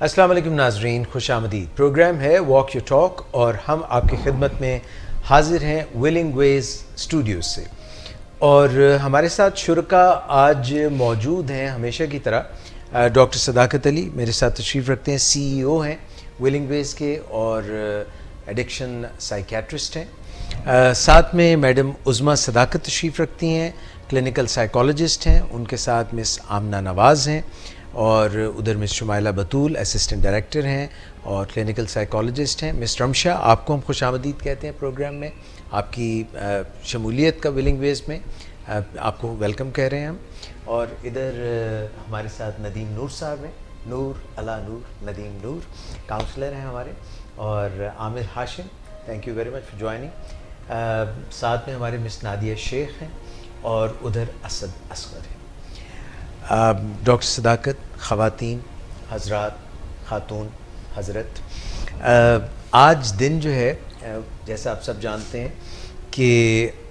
السلام علیکم ناظرین، خوش آمدید۔ پروگرام ہے واک یور ٹاک اور ہم آپ کی خدمت میں حاضر ہیں ویلنگ ویز اسٹوڈیوز سے، اور ہمارے ساتھ شرکاء آج موجود ہیں ہمیشہ کی طرح۔ ڈاکٹر صداقت علی میرے ساتھ تشریف رکھتے ہیں، سی ای او ہیں ویلنگ ویز کے اور ایڈکشن سائیکیٹرسٹ ہیں۔ ساتھ میں میڈم عظمیٰ صداقت تشریف رکھتی ہیں، کلینکل سائیکالوجسٹ ہیں۔ ان کے ساتھ مس آمنہ نواز ہیں، اور ادھر مس شمائلہ بطول اسسٹنٹ ڈائریکٹر ہیں اور کلینکل سائیکالوجسٹ ہیں۔ مس رمشا، آپ کو ہم خوش آمدید کہتے ہیں پروگرام میں، آپ کی شمولیت کا ویلنگ ویز میں آپ کو ویلکم کہہ رہے ہیں ہم۔ اور ادھر ہمارے ساتھ ندیم نور صاحب ہیں، نور علا نور، ندیم نور کاؤنسلر ہیں ہمارے، اور Aamir Hashim, thank you very much for joining. ساتھ میں ہمارے مس نادیہ شیخ ہیں، اور ادھر اسد اصغر ہیں۔ ڈاکٹر صداقت، خواتین، حضرات، خاتون، حضرت، آج دن جو ہے جیسا آپ سب جانتے ہیں کہ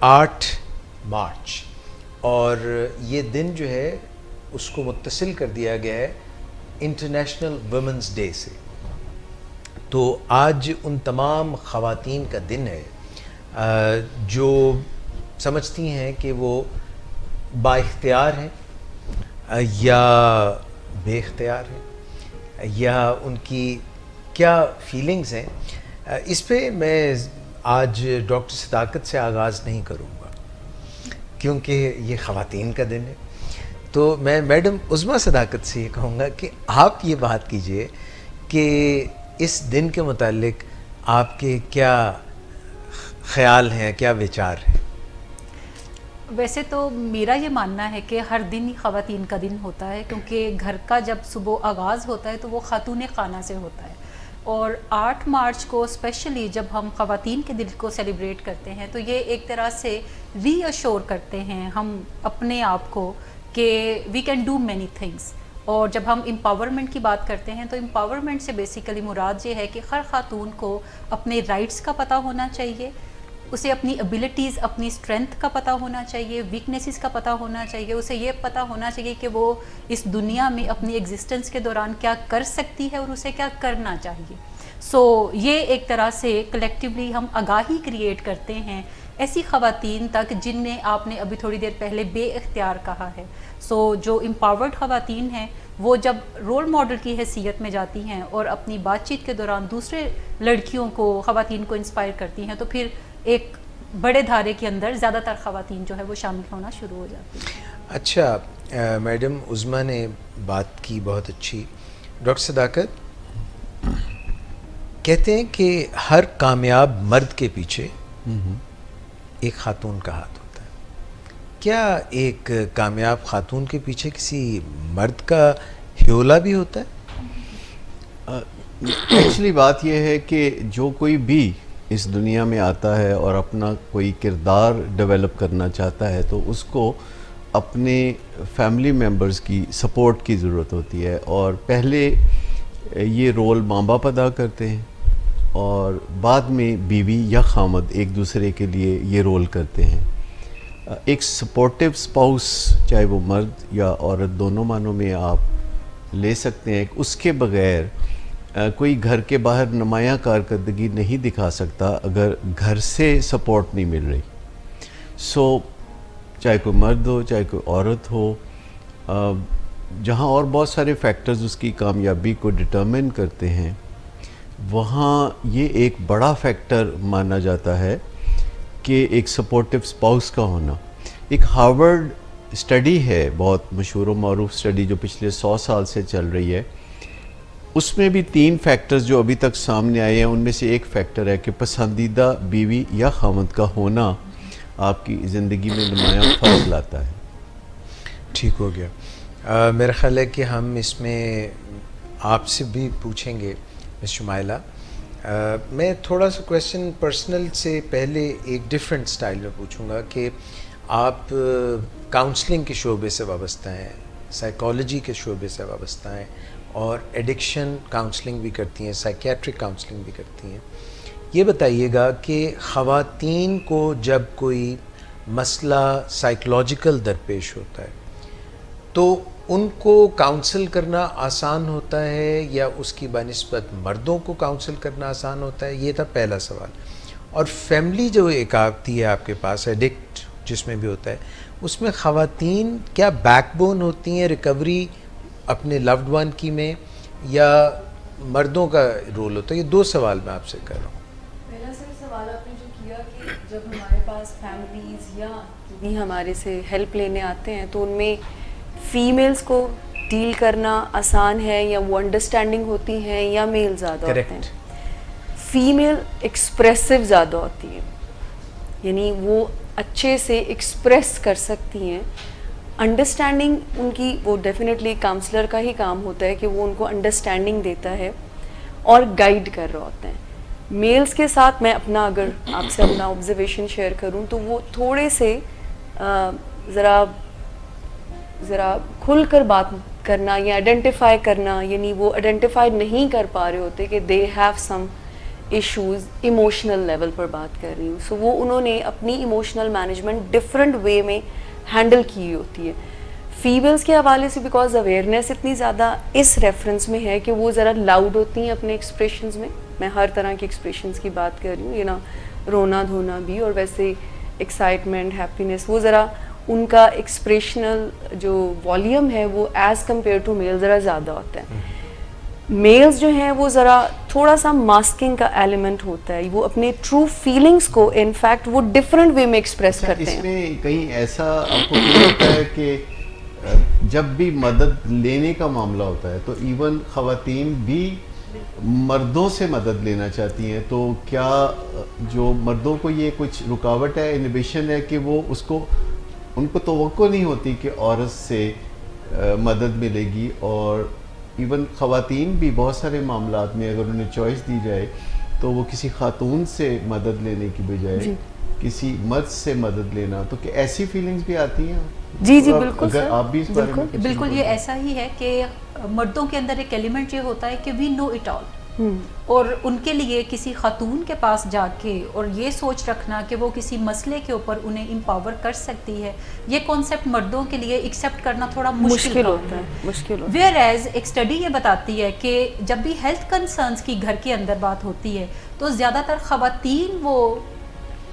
8 مارچ، اور یہ دن جو ہے اس کو متصل کر دیا گیا ہے انٹرنیشنل ویمنز ڈے سے۔ تو آج ان تمام خواتین کا دن ہے جو سمجھتی ہیں کہ وہ با اختیار ہیں یا بے اختیار ہیں، یا ان کی کیا فیلنگز ہیں۔ اس پہ میں آج ڈاکٹر صداقت سے آغاز نہیں کروں گا کیونکہ یہ خواتین کا دن ہے، تو میں میڈم عظمیٰ صداقت سے یہ کہوں گا کہ آپ یہ بات کیجئے کہ اس دن کے متعلق آپ کے کیا خیال ہیں، کیا وچار ہیں؟ ویسے تو میرا یہ ماننا ہے کہ ہر دن ہی خواتین کا دن ہوتا ہے، کیونکہ گھر کا جب صبح آغاز ہوتا ہے تو وہ خاتون خانہ سے ہوتا ہے، اور 8 مارچ کو اسپیشلی جب ہم خواتین کے دن کو سیلیبریٹ کرتے ہیں تو یہ ایک طرح سے ری ایشور کرتے ہیں ہم اپنے آپ کو کہ we can do many things. اور جب ہم امپاورمنٹ کی بات کرتے ہیں تو امپاورمنٹ سے بیسیکلی مراد یہ ہے کہ ہر خاتون کو اپنے رائٹس کا پتہ ہونا چاہیے، اسے اپنی ابیلٹیز، اپنی اسٹرینتھ کا پتہ ہونا چاہیے، ویکنیسز کا پتہ ہونا چاہیے، اسے یہ پتہ ہونا چاہیے کہ وہ اس دنیا میں اپنی ایگزسٹنس کے دوران کیا کر سکتی ہے اور اسے کیا کرنا چاہیے۔ سو یہ ایک طرح سے کلیکٹیولی ہم آگاہی کریٹ کرتے ہیں ایسی خواتین تک جنہیں آپ نے ابھی تھوڑی دیر پہلے بے اختیار کہا ہے۔ سو جو امپاورڈ خواتین ہیں وہ جب رول ماڈل کی حیثیت میں جاتی ہیں اور اپنی بات چیت کے دوران دوسرے لڑکیوں کو، خواتین کو انسپائر کرتی ہیں، تو پھر ایک بڑے دھارے کے اندر زیادہ تر خواتین جو ہے وہ شامل ہونا شروع ہو جاتی ہیں۔ اچھا، میڈم عظمیٰ نے بات کی بہت اچھی۔ ڈاکٹر صداقت کہتے ہیں کہ ہر کامیاب مرد کے پیچھے ایک خاتون کا ہاتھ ہوتا ہے۔ کیا ایک کامیاب خاتون کے پیچھے کسی مرد کا ہیولا بھی ہوتا ہے؟ ایکچولی بات یہ ہے کہ جو کوئی بھی اس دنیا میں آتا ہے اور اپنا کوئی کردار ڈیولپ کرنا چاہتا ہے تو اس کو اپنے فیملی ممبرز کی سپورٹ کی ضرورت ہوتی ہے، اور پہلے یہ رول ماں باپ ادا کرتے ہیں اور بعد میں بیوی یا خامد ایک دوسرے کے لیے یہ رول کرتے ہیں۔ ایک سپورٹیو سپاؤس، چاہے وہ مرد یا عورت دونوں معنوں میں آپ لے سکتے ہیں، اس کے بغیر کوئی گھر کے باہر نمایاں کارکردگی نہیں دکھا سکتا اگر گھر سے سپورٹ نہیں مل رہی۔ سو چاہے کوئی مرد ہو، چاہے کوئی عورت ہو، جہاں اور بہت سارے فیکٹرز اس کی کامیابی کو ڈٹرمن کرتے ہیں، وہاں یہ ایک بڑا فیکٹر مانا جاتا ہے کہ ایک سپورٹیو سپاؤس کا ہونا۔ ایک ہارورڈ اسٹڈی ہے، بہت مشہور و معروف اسٹڈی جو پچھلے 100 سال سے چل رہی ہے، اس میں بھی 3 فیکٹرز جو ابھی تک سامنے آئے ہیں، ان میں سے ایک فیکٹر ہے کہ پسندیدہ بیوی یا خامد کا ہونا آپ کی زندگی میں نمایاں فرق لاتا ہے۔ ٹھیک ہو گیا۔ میرا خیال ہے کہ ہم اس میں آپ سے بھی پوچھیں گے مس شمائلہ۔ میں تھوڑا سا کویسچن پرسنل سے پہلے ایک ڈیفرنٹ سٹائل میں پوچھوں گا کہ آپ کاؤنسلنگ کے شعبے سے وابستہ ہیں، سائیکالوجی کے شعبے سے وابستہ ہیں، اور ایڈکشن کاؤنسلنگ بھی کرتی ہیں، سائیکیٹرک کاؤنسلنگ بھی کرتی ہیں۔ یہ بتائیے گا کہ خواتین کو جب کوئی مسئلہ سائیکولوجیکل درپیش ہوتا ہے تو ان کو کاؤنسل کرنا آسان ہوتا ہے یا اس کی بنسبت مردوں کو کاؤنسل کرنا آسان ہوتا ہے؟ یہ تھا پہلا سوال. اور فیملی جو ایک آتی ہے آپ کے پاس ایڈکٹ جس میں بھی ہوتا ہے, اس میں خواتین کیا بیک بون ہوتی ہیں ریکوری اپنے لوڈ ون کی میں, یا مردوں کا رول ہوتا ہے؟ یہ 2 سوال میں آپ سے کر رہا ہوں. پہلا سوال آپ نے جو کیا کہ جب ہمارے پاس فیملیز یا بھی ہمارے سے ہیلپ لینے آتے ہیں تو ان میں فیمیلز کو ڈیل کرنا آسان ہے یا وہ انڈرسٹینڈنگ ہوتی ہیں یا میل زیادہ ہوتے ہیں؟ فیمیل ایکسپریسو زیادہ ہوتی ہیں, یعنی وہ اچھے سے ایکسپریس کر سکتی ہیں. انڈرسٹینڈنگ ان کی وہ ڈیفینیٹلی کاؤنسلر کا ہی کام ہوتا ہے کہ وہ ان کو انڈرسٹینڈنگ دیتا ہے اور گائیڈ کر رہا ہوتا ہے. میلز کے ساتھ میں اپنا اگر آپ سے اپنا آبزرویشن شیئر کروں تو وہ تھوڑے سے ذرا کھل کر بات کرنا یا آئیڈینٹیفائی کرنا, یعنی وہ آئیڈینٹیفائی نہیں کر پا رہے ہوتے کہ they have some issues emotional level پر بات کر رہی ہوں. سو وہ انہوں نے اپنی ایموشنل مینجمنٹ ڈفرینٹ وے میں ہینڈل کی ہوتی ہے. فیمیلز کے حوالے سے بیکاز اویئرنیس اتنی زیادہ اس ریفرنس میں ہے کہ وہ ذرا لاؤڈ ہوتی ہیں اپنے ایکسپریشنز میں. میں ہر طرح کے ایکسپریشنز کی بات کر رہی ہوں, یہ نا رونا دھونا بھی, اور ویسے ایکسائٹمنٹ, ہیپینس, وہ ذرا ان کا ایکسپریشنل جو والیوم ہے وہ ایز کمپیئر ٹو میل ذرا زیادہ ہوتا ہے. میلز جو ہیں وہ ذرا تھوڑا سا ماسکنگ کا ایلیمنٹ ہوتا ہے, وہ اپنے ٹرو فیلنگس کو ان فیکٹ وہ ڈفرینٹ وے میں ایکسپریس کرتے ہیں. اس میں کہیں ایسا آپ کو فیل ہوتا ہے کہ جب بھی مدد لینے کا معاملہ ہوتا ہے تو ایون خواتین بھی مردوں سے مدد لینا چاہتی ہیں, تو کیا جو مردوں کو یہ کچھ رکاوٹ ہے, انہیبیشن ہے کہ وہ اس کو ان کو توقع نہیں ہوتی کہ عورت سے مدد ملے گی؟ اور ایون خواتین بھی بہت سارے معاملات میں اگر انہیں چوائس دی جائے تو وہ کسی خاتون سے مدد لینے کی بجائے کسی مرد سے مدد لینا, تو کہ ایسی فیلنگز بھی آتی ہیں؟ جی بالکل اگر آپ بھی اس بارے میں بالکل یہ ایسا ہی ہے کہ مردوں کے اندر ایک ایلیمنٹ یہ ہوتا ہے کہ وی نو اٹ آل, اور ان کے لیے کسی خاتون کے پاس جا کے اور یہ سوچ رکھنا کہ وہ کسی مسئلے کے اوپر انہیں امپاور کر سکتی ہے, یہ کانسیپٹ مردوں کے لیے ایکسیپٹ کرنا تھوڑا مشکل ہوتا ہے. ویئر ایز ایک اسٹڈی یہ بتاتی ہے کہ جب بھی ہیلتھ کنسرنس کی گھر کے اندر بات ہوتی ہے تو زیادہ تر خواتین وہ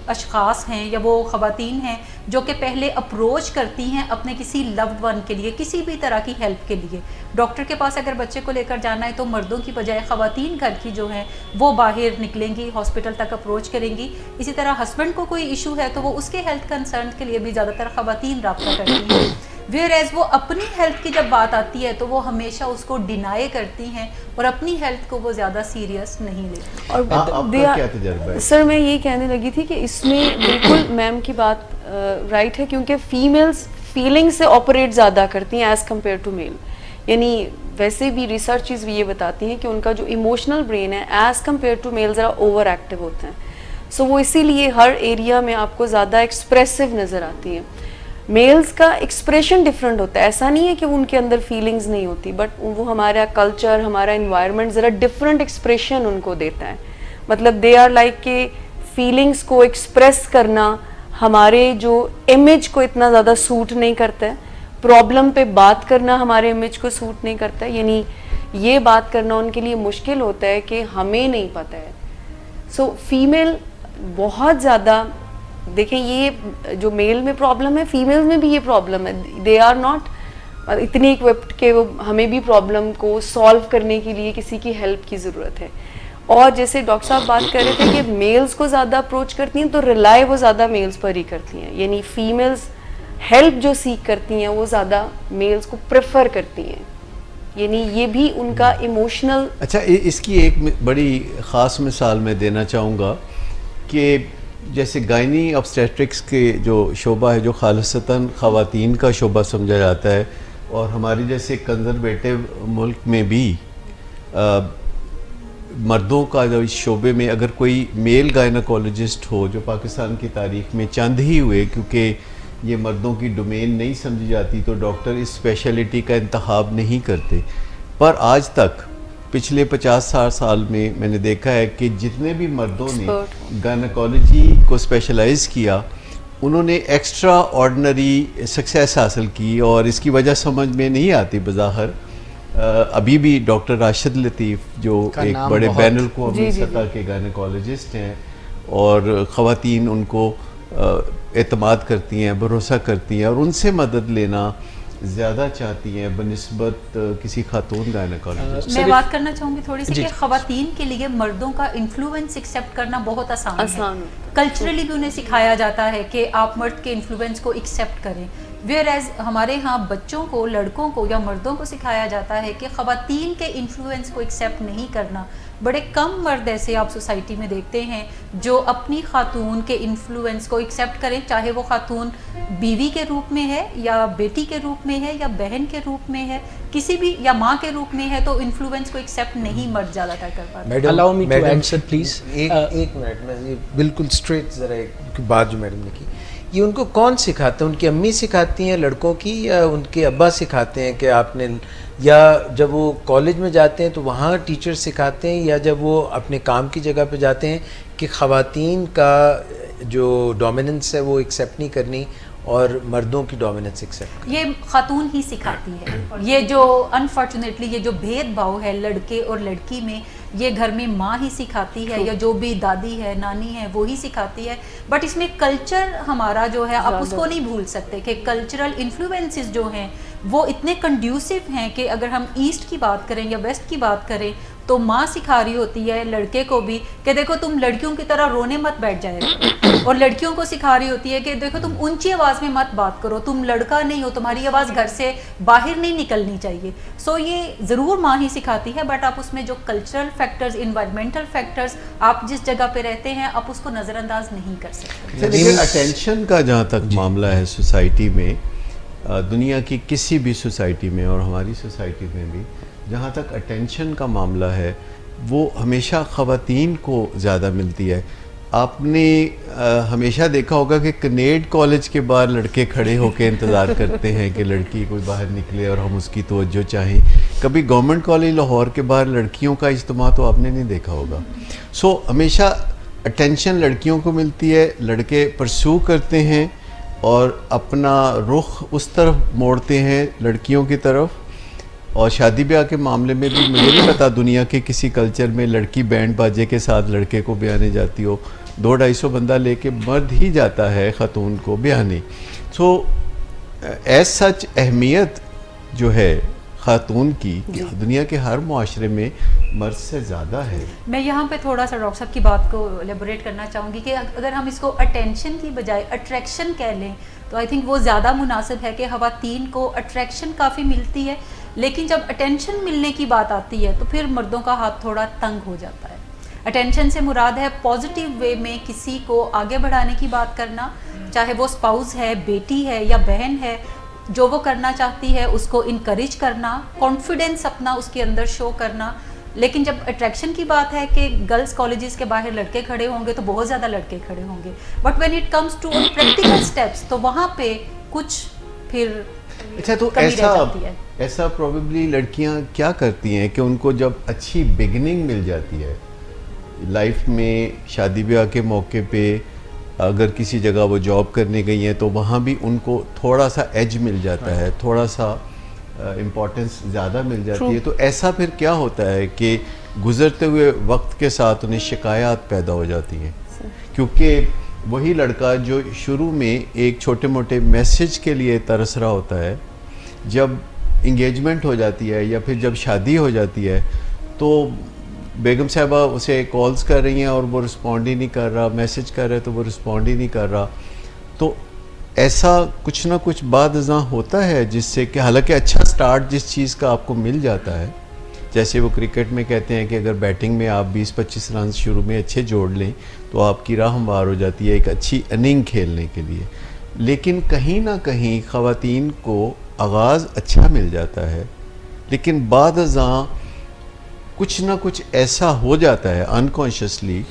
اشخاص ہیں یا وہ خواتین ہیں جو کہ پہلے اپروچ کرتی ہیں اپنے کسی لوڈ ون کے لیے, کسی بھی طرح کی ہیلپ کے لیے. ڈاکٹر کے پاس اگر بچے کو لے کر جانا ہے تو مردوں کی بجائے خواتین گھر کی جو ہیں وہ باہر نکلیں گی, ہاسپٹل تک اپروچ کریں گی. اسی طرح ہسبینڈ کو کوئی ایشو ہے تو وہ اس کے ہیلتھ کنسرن کے لیے بھی زیادہ تر خواتین رابطہ کرتی ہیں. ویئر ایز وہ اپنی ہیلتھ کی جب بات آتی ہے تو وہ ہمیشہ اس کو ڈینائی کرتی ہیں اور اپنی ہیلتھ کو وہ زیادہ سیریس نہیں لیتی. اور آپ کا کیا تجربہ ہے؟ سر میں یہ کہنے لگی تھی کہ اس میں بالکل میم کی بات رائٹ ہے, کیونکہ فیمیلز فیلنگ سے آپریٹ زیادہ کرتی ہیں ایز کمپیئر ٹو میل. یعنی ویسے بھی ریسرچز بھی یہ بتاتی ہیں کہ ان کا جو ایموشنل برین ہے ایز کمپیئر ٹو میل ذرا اوور ایکٹیو ہوتے ہیں. سو وہ اسی لیے ہر ایریا میں آپ کو زیادہ ایکسپریسو نظر آتی ہیں. میلز کا ایکسپریشن ڈفرینٹ ہوتا ہے, ایسا نہیں ہے کہ ان کے اندر فیلنگز نہیں ہوتی, بٹ وہ ہمارا کلچر, ہمارا انوائرمنٹ ذرا ڈفرینٹ ایکسپریشن ان کو دیتا ہے. مطلب دے آر لائک کہ فیلنگز کو ایکسپریس کرنا ہمارے جو امیج کو اتنا زیادہ سوٹ نہیں کرتا ہے, پرابلم پہ بات کرنا ہمارے امیج کو سوٹ نہیں کرتا ہے. یعنی یہ بات کرنا ان کے لیے مشکل ہوتا ہے کہ ہمیں نہیں پتہ ہے. سو فیمیل بہت زیادہ دیکھیں, یہ جو میل میں پرابلم ہے فیمیل میں بھی یہ پرابلم ہے. دے آر ناٹ اتنی اکوپڈ کہ وہ ہمیں بھی پرابلم کو سالو کرنے کے لیے کسی کی ہیلپ کی ضرورت ہے. اور جیسے ڈاکٹر صاحب بات کر رہے تھے کہ میلز کو زیادہ اپروچ کرتی ہیں تو ریلائی وہ زیادہ میلز پر ہی کرتی ہیں. یعنی فیمیلز ہیلپ جو سیکھ کرتی ہیں وہ زیادہ میلز کو پریفر کرتی ہیں. یعنی یہ بھی ان کا ایموشنل. اچھا, اس کی ایک بڑی خاص مثال میں دینا چاہوں گا کہ جیسے گائنی آبسٹیٹرکس کے جو شعبہ ہے جو خالصتاً خواتین کا شعبہ سمجھا جاتا ہے, اور ہماری جیسے کنزرویٹو ملک میں بھی مردوں کا جو اس شعبے میں اگر کوئی میل گائناکولوجسٹ ہو, جو پاکستان کی تاریخ میں چند ہی ہوئے کیونکہ یہ مردوں کی ڈومین نہیں سمجھی جاتی تو ڈاکٹر اس اسپیشلٹی کا انتخاب نہیں کرتے. پر آج تک پچھلے 50 سال میں نے دیکھا ہے کہ جتنے بھی مردوں نے گائناکولوجی کو اسپیشلائز کیا انہوں نے ایکسٹرا آرڈنری سکسیس حاصل کی، اور اس کی وجہ سمجھ میں نہیں آتی بظاہر. ابھی بھی ڈاکٹر راشد لطیف جو ایک بڑے بین الاقوامی سطح کے گائنیکالوجسٹ ہیں، اور خواتین ان کو اعتماد کرتی ہیں، بھروسہ کرتی ہیں، اور ان سے مدد لینا زیادہ چاہتی ہیں بنسبت کسی خاتون گائنیکالوجسٹ. میں بات کرنا چاہوں گی تھوڑی سی کہ خواتین کے لیے مردوں کا انفلوئنس ایکسیپٹ کرنا بہت آسان ہے. کلچرلی بھی انہیں سکھایا جاتا ہے کہ آپ مرد کے انفلوئنس کو ایکسیپٹ کریں، ویئر ایز ہمارے ہاں بچوں کو، لڑکوں کو یا مردوں کو سکھایا جاتا ہے کہ خواتین کے انفلوئنس کو ایکسیپٹ نہیں کرنا. بڑے کم مرد ایسے آپ سوسائٹی میں دیکھتے ہیں جو اپنی خاتون کے انفلوئنس کو ایکسیپٹ کریں، چاہے وہ خاتون بیوی کے روپ میں ہے یا بیٹی کے روپ میں ہے یا بہن کے روپ میں ہے، کسی بھی، یا ماں کے روپ میں ہے، تو انفلوئنس کو ایکسیپٹ نہیں مرد زیادہ تر کر پاتے. Allow me to answer please. ایک منٹ میں یہ بالکل اسٹریٹ ذرا ایک بات جو میڈم نے کی، یہ ان کو کون سکھاتا ہے؟ ان کی امی سکھاتی ہیں لڑکوں کی، یا ان کے ابا سکھاتے ہیں کہ آپ نے، یا جب وہ کالج میں جاتے ہیں تو وہاں ٹیچر سکھاتے ہیں، یا جب وہ اپنے کام کی جگہ پہ جاتے ہیں کہ خواتین کا جو ڈومیننس ہے وہ ایکسیپٹ نہیں کرنی اور مردوں کی ڈومیننس ایکسیپٹ؟ یہ خاتون ہی سکھاتی ہے. یہ جو انفارچونیٹلی یہ جو بھید بھاؤ ہے لڑکے اور لڑکی میں، یہ گھر میں ماں ہی سکھاتی ہے، یا جو بھی دادی ہے، نانی ہے، وہی سکھاتی ہے. بٹ اس میں کلچر ہمارا جو ہے آپ اس کو نہیں بھول سکتے کہ کلچرل انفلوئنسز جو ہیں وہ اتنے کنڈیوسو ہیں کہ اگر ہم ایسٹ کی بات کریں یا ویسٹ کی بات کریں تو ماں سکھا رہی ہوتی ہے لڑکے کو بھی کہ دیکھو تم لڑکیوں کی طرح رونے مت بیٹھ جائے گا، اور لڑکیوں کو سکھا رہی ہوتی ہے کہ دیکھو تم اونچی آواز میں مت بات کرو، تم لڑکا نہیں ہو، تمہاری آواز گھر سے باہر نہیں نکلنی چاہیے. سو یہ ضرور ماں ہی سکھاتی ہے، بٹ آپ اس میں جو کلچرل فیکٹرز، انوائرمنٹل فیکٹرز، آپ جس جگہ پہ رہتے ہیں آپ اس کو نظر انداز نہیں کر سکتے. لیکن اٹینشن کا جہاں تک معاملہ ہے سوسائٹی میں، دنیا کی کسی بھی سوسائٹی میں اور ہماری سوسائٹی میں بھی جہاں تک اٹینشن کا معاملہ ہے وہ ہمیشہ خواتین کو زیادہ ملتی ہے. آپ نے ہمیشہ دیکھا ہوگا کہ کنیڈ کالج کے باہر لڑکے کھڑے ہو کے انتظار کرتے ہیں کہ لڑکی کوئی باہر نکلے اور ہم اس کی توجہ چاہیں. کبھی گورنمنٹ کالج لاہور کے باہر لڑکیوں کا اجتماع تو آپ نے نہیں دیکھا ہوگا. سو ہمیشہ اٹینشن لڑکیوں کو ملتی ہے، لڑکے پرسو کرتے ہیں اور اپنا رخ اس طرف موڑتے ہیں لڑکیوں کی طرف. اور شادی بیاہ کے معاملے میں بھی مجھے نہیں پتا دنیا کے کسی کلچر میں لڑکی بینڈ باجے کے ساتھ لڑکے کو بیانے جاتی ہو. 200-250 بندہ لے کے مرد ہی جاتا ہے خاتون کو بیانے. سو ایز سچ اہمیت جو ہے خاتون کی دنیا کے ہر معاشرے میں مرد سے زیادہ ہے. میں یہاں پہ تھوڑا سا ڈاکٹر صاحب کی بات کو ایلیبوریٹ کرنا چاہوں گی کہ اگر ہم اس کو اٹینشن کی بجائے اٹریکشن کہہ لیں تو آئی تھنک وہ زیادہ مناسب ہے کہ خواتین کو اٹریکشن کافی ملتی ہے، لیکن جب اٹینشن ملنے کی بات آتی ہے تو پھر مردوں کا ہاتھ تھوڑا تنگ ہو جاتا ہے. اٹینشن سے مراد ہے پازیٹیو وے میں کسی کو آگے بڑھانے کی بات کرنا، چاہے وہ اسپاؤز ہے، بیٹی ہے یا بہن ہے، جو وہ کرنا چاہتی ہے اس کو انکریج کرنا، کانفیڈنس اپنا اس کے اندر شو کرنا. لیکن جب اٹریکشن کی بات ہے کہ گرلز کالجز کے باہر لڑکے کھڑے ہوں گے تو بہت زیادہ لڑکے کھڑے ہوں گے، but when it comes to practical steps تو وہاں پہ کچھ پھر اچھا. تو ایسا پروبیبلی لڑکیاں کیا کرتی ہیں کہ ان کو جب اچھی بگننگ مل جاتی ہے لائف میں، شادی بیاہ کے موقع پہ اگر کسی جگہ وہ جاب کرنے گئی ہیں تو وہاں بھی ان کو تھوڑا سا ایج مل جاتا ہے، تھوڑا سا امپورٹنس زیادہ مل جاتی ہے. تو ایسا پھر کیا ہوتا ہے کہ گزرتے ہوئے وقت کے ساتھ انہیں شکایات پیدا ہو جاتی ہیں، کیونکہ وہی لڑکا جو شروع میں ایک چھوٹے موٹے میسج کے لیے ترس رہا ہوتا ہے، جب انگیجمنٹ ہو جاتی ہے یا پھر جب شادی ہو جاتی ہے تو بیگم صاحبہ اسے کالز کر رہی ہیں اور وہ رسپونڈ ہی نہیں کر رہا، میسج کر رہے تو وہ رسپونڈ ہی نہیں کر رہا. تو ایسا کچھ نہ کچھ بعد ازاں ہوتا ہے جس سے کہ حالانکہ اچھا سٹارٹ جس چیز کا آپ کو مل جاتا ہے، جیسے وہ کرکٹ میں کہتے ہیں کہ اگر بیٹنگ میں آپ 20-25 رنز شروع میں اچھے جوڑ لیں تو آپ کی راہ ہموار ہو جاتی ہے ایک اچھی اننگ کھیلنے کے لیے. لیکن کہیں نہ کہیں خواتین کو آغاز اچھا مل جاتا ہے، لیکن بعد ازاں کچھ نہ کچھ ایسا ہو جاتا ہے انکانشیسلی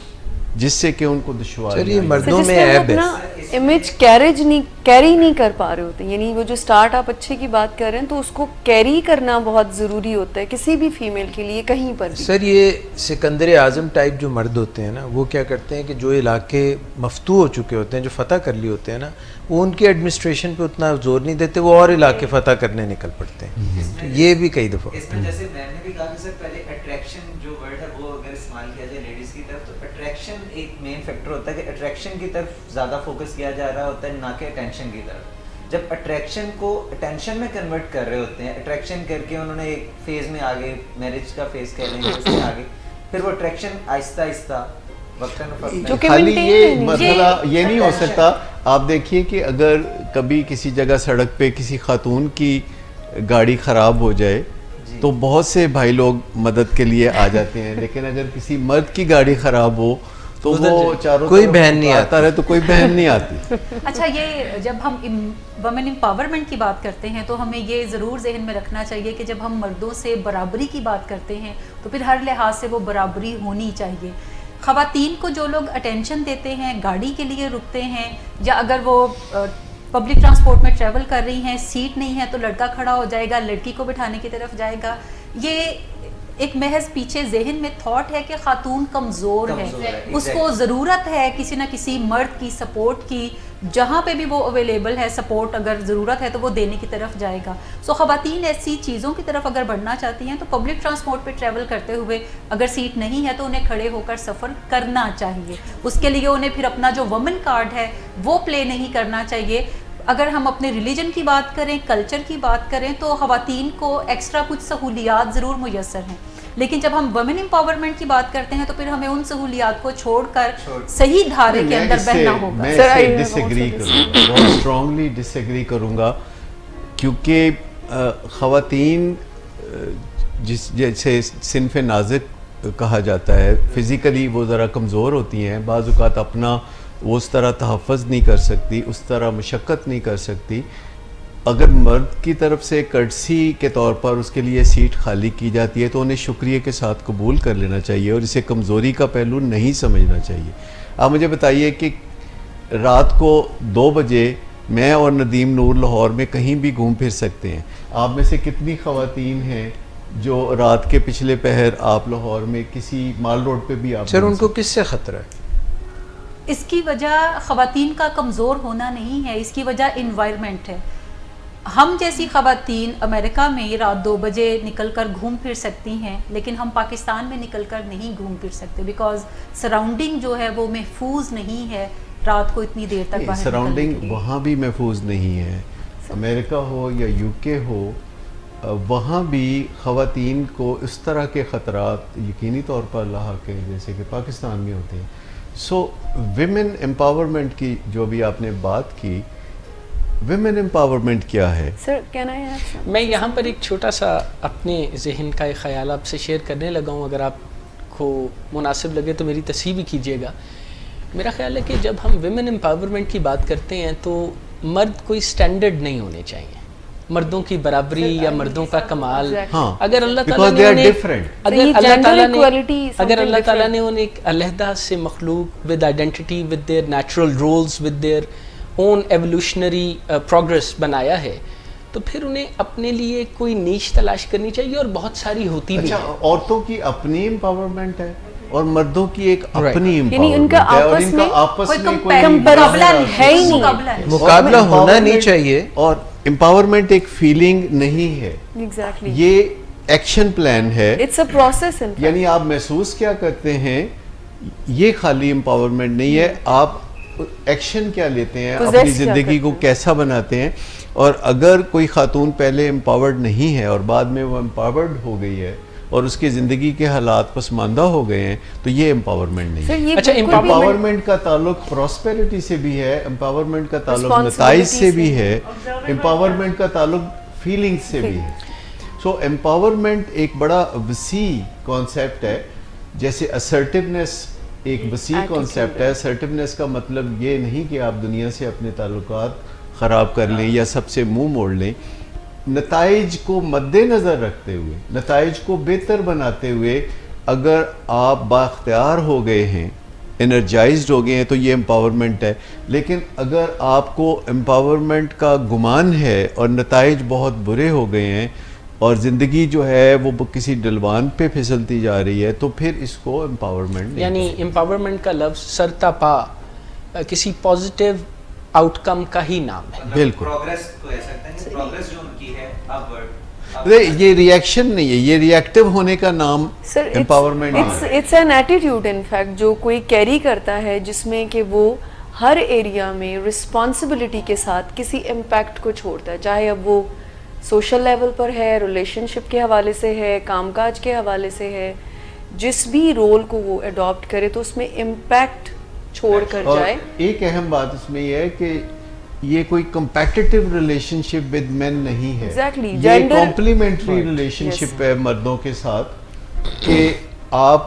جس سے کہ ان کو دشواری مردوں میں عیب ہے، امیج کیریج نہیں کیری نہیں کر پا رہے ہوتے ہیں. یعنی وہ جو اسٹارٹ آپ اچھے کی بات کر رہے ہیں تو اس کو کیری کرنا بہت ضروری ہوتا ہے کسی بھی فیمیل کے لیے کہیں پر بھی. سر یہ سکندر اعظم ٹائپ جو مرد ہوتے ہیں نا وہ کیا کرتے ہیں کہ جو علاقے مفتوح ہو چکے ہوتے ہیں جو فتح کر لیے ہوتے ہیں نا وہ ان کی ایڈمنسٹریشن پہ اتنا زور نہیں دیتے, وہ اور علاقے فتح کرنے نکل پڑتے ہیں. تو یہ بھی کئی دفعہ اس میں جیسے میں نے بھی کہا کہ سر پہلے اٹریکشن جو ورڈ ہے وہ اگر استعمال کیا جائے لیڈیز کی طرف تو اٹریکشن ایک مین فیکٹر ہوتا ہے کہ اٹریکشن کی طرف زیادہ فوکس کیا جا رہا ہوتا ہے نہ کہ اٹینشن کی طرف. جب اٹریکشن کو اٹینشن میں کنورٹ کر رہے ہوتے ہیں, اٹریکشن کر کے انہوں نے ایک فیز میں آگے میرج کا فیز کہہ لیں گے اس میں آگے پھر وہ اٹریکشن آہستہ آہستہ خالی یہ مسئلہ یہ نہیں ہو سکتا. آپ دیکھیے کہ اگر کبھی کسی جگہ سڑک پہ کسی خاتون کی گاڑی خراب ہو جائے تو بہت سے بھائی لوگ مدد کے لیے آ جاتے ہیں, لیکن اگر کسی مرد کی گاڑی خراب ہو تو وہ چاروں کوئی بہن نہیں آتا رہے تو کوئی بہن نہیں آتی. اچھا, یہ جب ہم ویمن امپاورمنٹ کی بات کرتے ہیں تو ہمیں یہ ضرور ذہن میں رکھنا چاہیے کہ جب ہم مردوں سے برابری کی بات کرتے ہیں تو پھر ہر لحاظ سے وہ برابری ہونی چاہیے. خواتین کو جو لوگ اٹینشن دیتے ہیں, گاڑی کے لیے رکتے ہیں, یا اگر وہ پبلک ٹرانسپورٹ میں ٹریول کر رہی ہیں, سیٹ نہیں ہے تو لڑکا کھڑا ہو جائے گا, لڑکی کو بٹھانے کی طرف جائے گا, یہ ایک محض پیچھے ذہن میں تھاٹ ہے کہ خاتون کمزور ہے, اس کو ضرورت ہے کسی نہ کسی مرد کی سپورٹ کی, جہاں پہ بھی وہ اویلیبل ہے سپورٹ اگر ضرورت ہے تو وہ دینے کی طرف جائے گا. سو خواتین ایسی چیزوں کی طرف اگر بڑھنا چاہتی ہیں تو پبلک ٹرانسپورٹ پہ ٹریول کرتے ہوئے اگر سیٹ نہیں ہے تو انہیں کھڑے ہو کر سفر کرنا چاہیے. اس کے لیے انہیں پھر اپنا جو وومن کارڈ ہے وہ پلے نہیں کرنا چاہیے. اگر ہم اپنے ریلیجن کی بات کریں, کلچر کی بات کریں تو خواتین کو ایکسٹرا کچھ سہولیات ضرور میسر ہیں, لیکن جب ہم ویمن امپاورمنٹ کی بات کرتے ہیں تو پھر ہمیں ان سہولیات کو چھوڑ کر صحیح دھارے کے اندر بہنا ہوگا. میں اسے ڈس ایگری کروں گا, بہت اسٹرانگلی ڈس ایگری کروں گا, کیونکہ خواتین جیسے صنف نازک کہا جاتا ہے, فزیکلی وہ ذرا کمزور ہوتی ہیں, بعض اوقات اپنا وہ اس طرح تحفظ نہیں کر سکتی, اس طرح مشقت نہیں کر سکتی. اگر مرد کی طرف سے کرٹسی کے طور پر اس کے لیے سیٹ خالی کی جاتی ہے تو انہیں شکریہ کے ساتھ قبول کر لینا چاہیے اور اسے کمزوری کا پہلو نہیں سمجھنا چاہیے. آپ مجھے بتائیے کہ رات کو 2 بجے میں اور ندیم نور لاہور میں کہیں بھی گھوم پھر سکتے ہیں. آپ میں سے کتنی خواتین ہیں جو رات کے پچھلے پہر آپ لاہور میں کسی مال روڈ پہ بھی آپ سر ان کو کس سے خطرہ ہے؟ اس کی وجہ خواتین کا کمزور ہونا نہیں ہے, اس کی وجہ انوائرمنٹ ہے. ہم جیسی خواتین امریکہ میں رات 2 بجے نکل کر گھوم پھر سکتی ہیں, لیکن ہم پاکستان میں نکل کر نہیں گھوم پھر سکتے, بیکاز سراؤنڈنگ جو ہے وہ محفوظ نہیں ہے رات کو اتنی دیر تک باہر. سراؤنڈنگ وہاں بھی محفوظ نہیں ہے, امریکہ ہو یا یو کے ہو, وہاں بھی خواتین کو اس طرح کے خطرات یقینی طور پر لاحق ہیں جیسے کہ پاکستان میں ہوتے ہیں. سو ویمن امپاورمنٹ کی جو بھی آپ نے بات کی, ویمن امپاورمنٹ کیا ہے؟ سر کہنا ہے میں یہاں پر ایک چھوٹا سا اپنے ذہن کا ایک خیال آپ سے شیئر کرنے لگا ہوں, اگر آپ کو مناسب لگے تو میری تصحیح بھی کیجیے گا. میرا خیال ہے کہ جب ہم ویمن امپاورمنٹ کی بات کرتے ہیں تو مرد کوئی سٹینڈرڈ نہیں ہونے چاہیے, مردوں کی برابری یا مردوں کا کمال. اگر اللہ تعالیٰ نے انہیں ایک علیحدہ سے مخلوق with identity, with their natural rules, with their own evolutionary progress بنایا ہے, تو پھر انہیں اپنے لیے کوئی نیش تلاش کرنی چاہیے, اور بہت ساری ہوتی بھی. اچھا, عورتوں کی اپنی امپاورمنٹ ہے اور مردوں کی ایک اپنی یعنی ان کا آپس میں کوئی مقابلہ ہے ہی نہیں, مقابلہ ہونا نہیں چاہیے. اور امپاورمنٹ ایک فیلنگ نہیں ہے, یہ ایکشن پلان ہے, اٹس اے پروسیس. یعنی آپ محسوس کیا کرتے ہیں, یہ خالی امپاورمنٹ نہیں ہے, آپ ایکشن کیا لیتے ہیں, اپنی زندگی کو کیسا بناتے ہیں. اور اگر کوئی خاتون پہلے امپاورڈ نہیں ہے اور بعد میں وہ امپاورڈ ہو گئی ہے اور اس کی زندگی کے حالات پسماندہ ہو گئے ہیں تو یہ امپاورمنٹ نہیں ہے. اچھا, امپاورمنٹ کا تعلق پراسپیرٹی سے بھی ہے, امپاورمنٹ کا تعلق نتائج سے بھی ہے, امپاورمنٹ کا تعلق فیلنگ سے بھی ہے. سو امپاورمنٹ ایک بڑا وسیع کانسیپٹ ہے, جیسے اسرٹیونیس ایک وسیع کانسیپٹ ہے. اسرٹیونیس کا مطلب یہ نہیں کہ آپ دنیا سے اپنے تعلقات خراب کر لیں یا سب سے منہ موڑ لیں. نتائج کو مد نظر رکھتے ہوئے, نتائج کو بہتر بناتے ہوئے اگر آپ بااختیار ہو گئے ہیں انرجائزڈ ہو گئے ہیں تو یہ امپاورمنٹ ہے. لیکن اگر آپ کو امپاورمنٹ کا گمان ہے اور نتائج بہت برے ہو گئے ہیں اور زندگی جو ہے وہ کسی ڈلوان پہ پھسلتی جا رہی ہے تو پھر اس کو امپاورمنٹ یعنی امپاورمنٹ کا لفظ سرتا پا کسی پازیٹیو آؤٹ کم کا ہی نام ہے. بالکل. پروگریس کو کہہ سکتے ہیں کہ پروگریس جو ان کی ہے اپورڈ. یہ ریئیکشن نہیں ہے, یہ ریئیکٹیو ہونے کا نام امپاورمنٹ نہیں ہے. It's an attitude in fact جو کوئی کیری کرتا ہے جس میں کہ وہ ہر ایریا میں رسپانسبلٹی کے ساتھ کسی امپیکٹ کو چھوڑتا ہے, چاہے اب وہ سوشل لیول پر ہے, ریلیشن شپ کے حوالے سے ہے, کام کاج کے حوالے سے ہے, جس بھی رول کو وہ اڈاپٹ کرے تو اس میں امپیکٹ چھوڑ کر جائے. ایک اہم بات اس میں یہ ہے کہ یہ کوئی کمپیٹیٹو ریلیشن شپ ود مین نہیں ہے. یہ کمپلیمنٹری ریلیشن شپ ہے مردوں کے ساتھ کہ آپ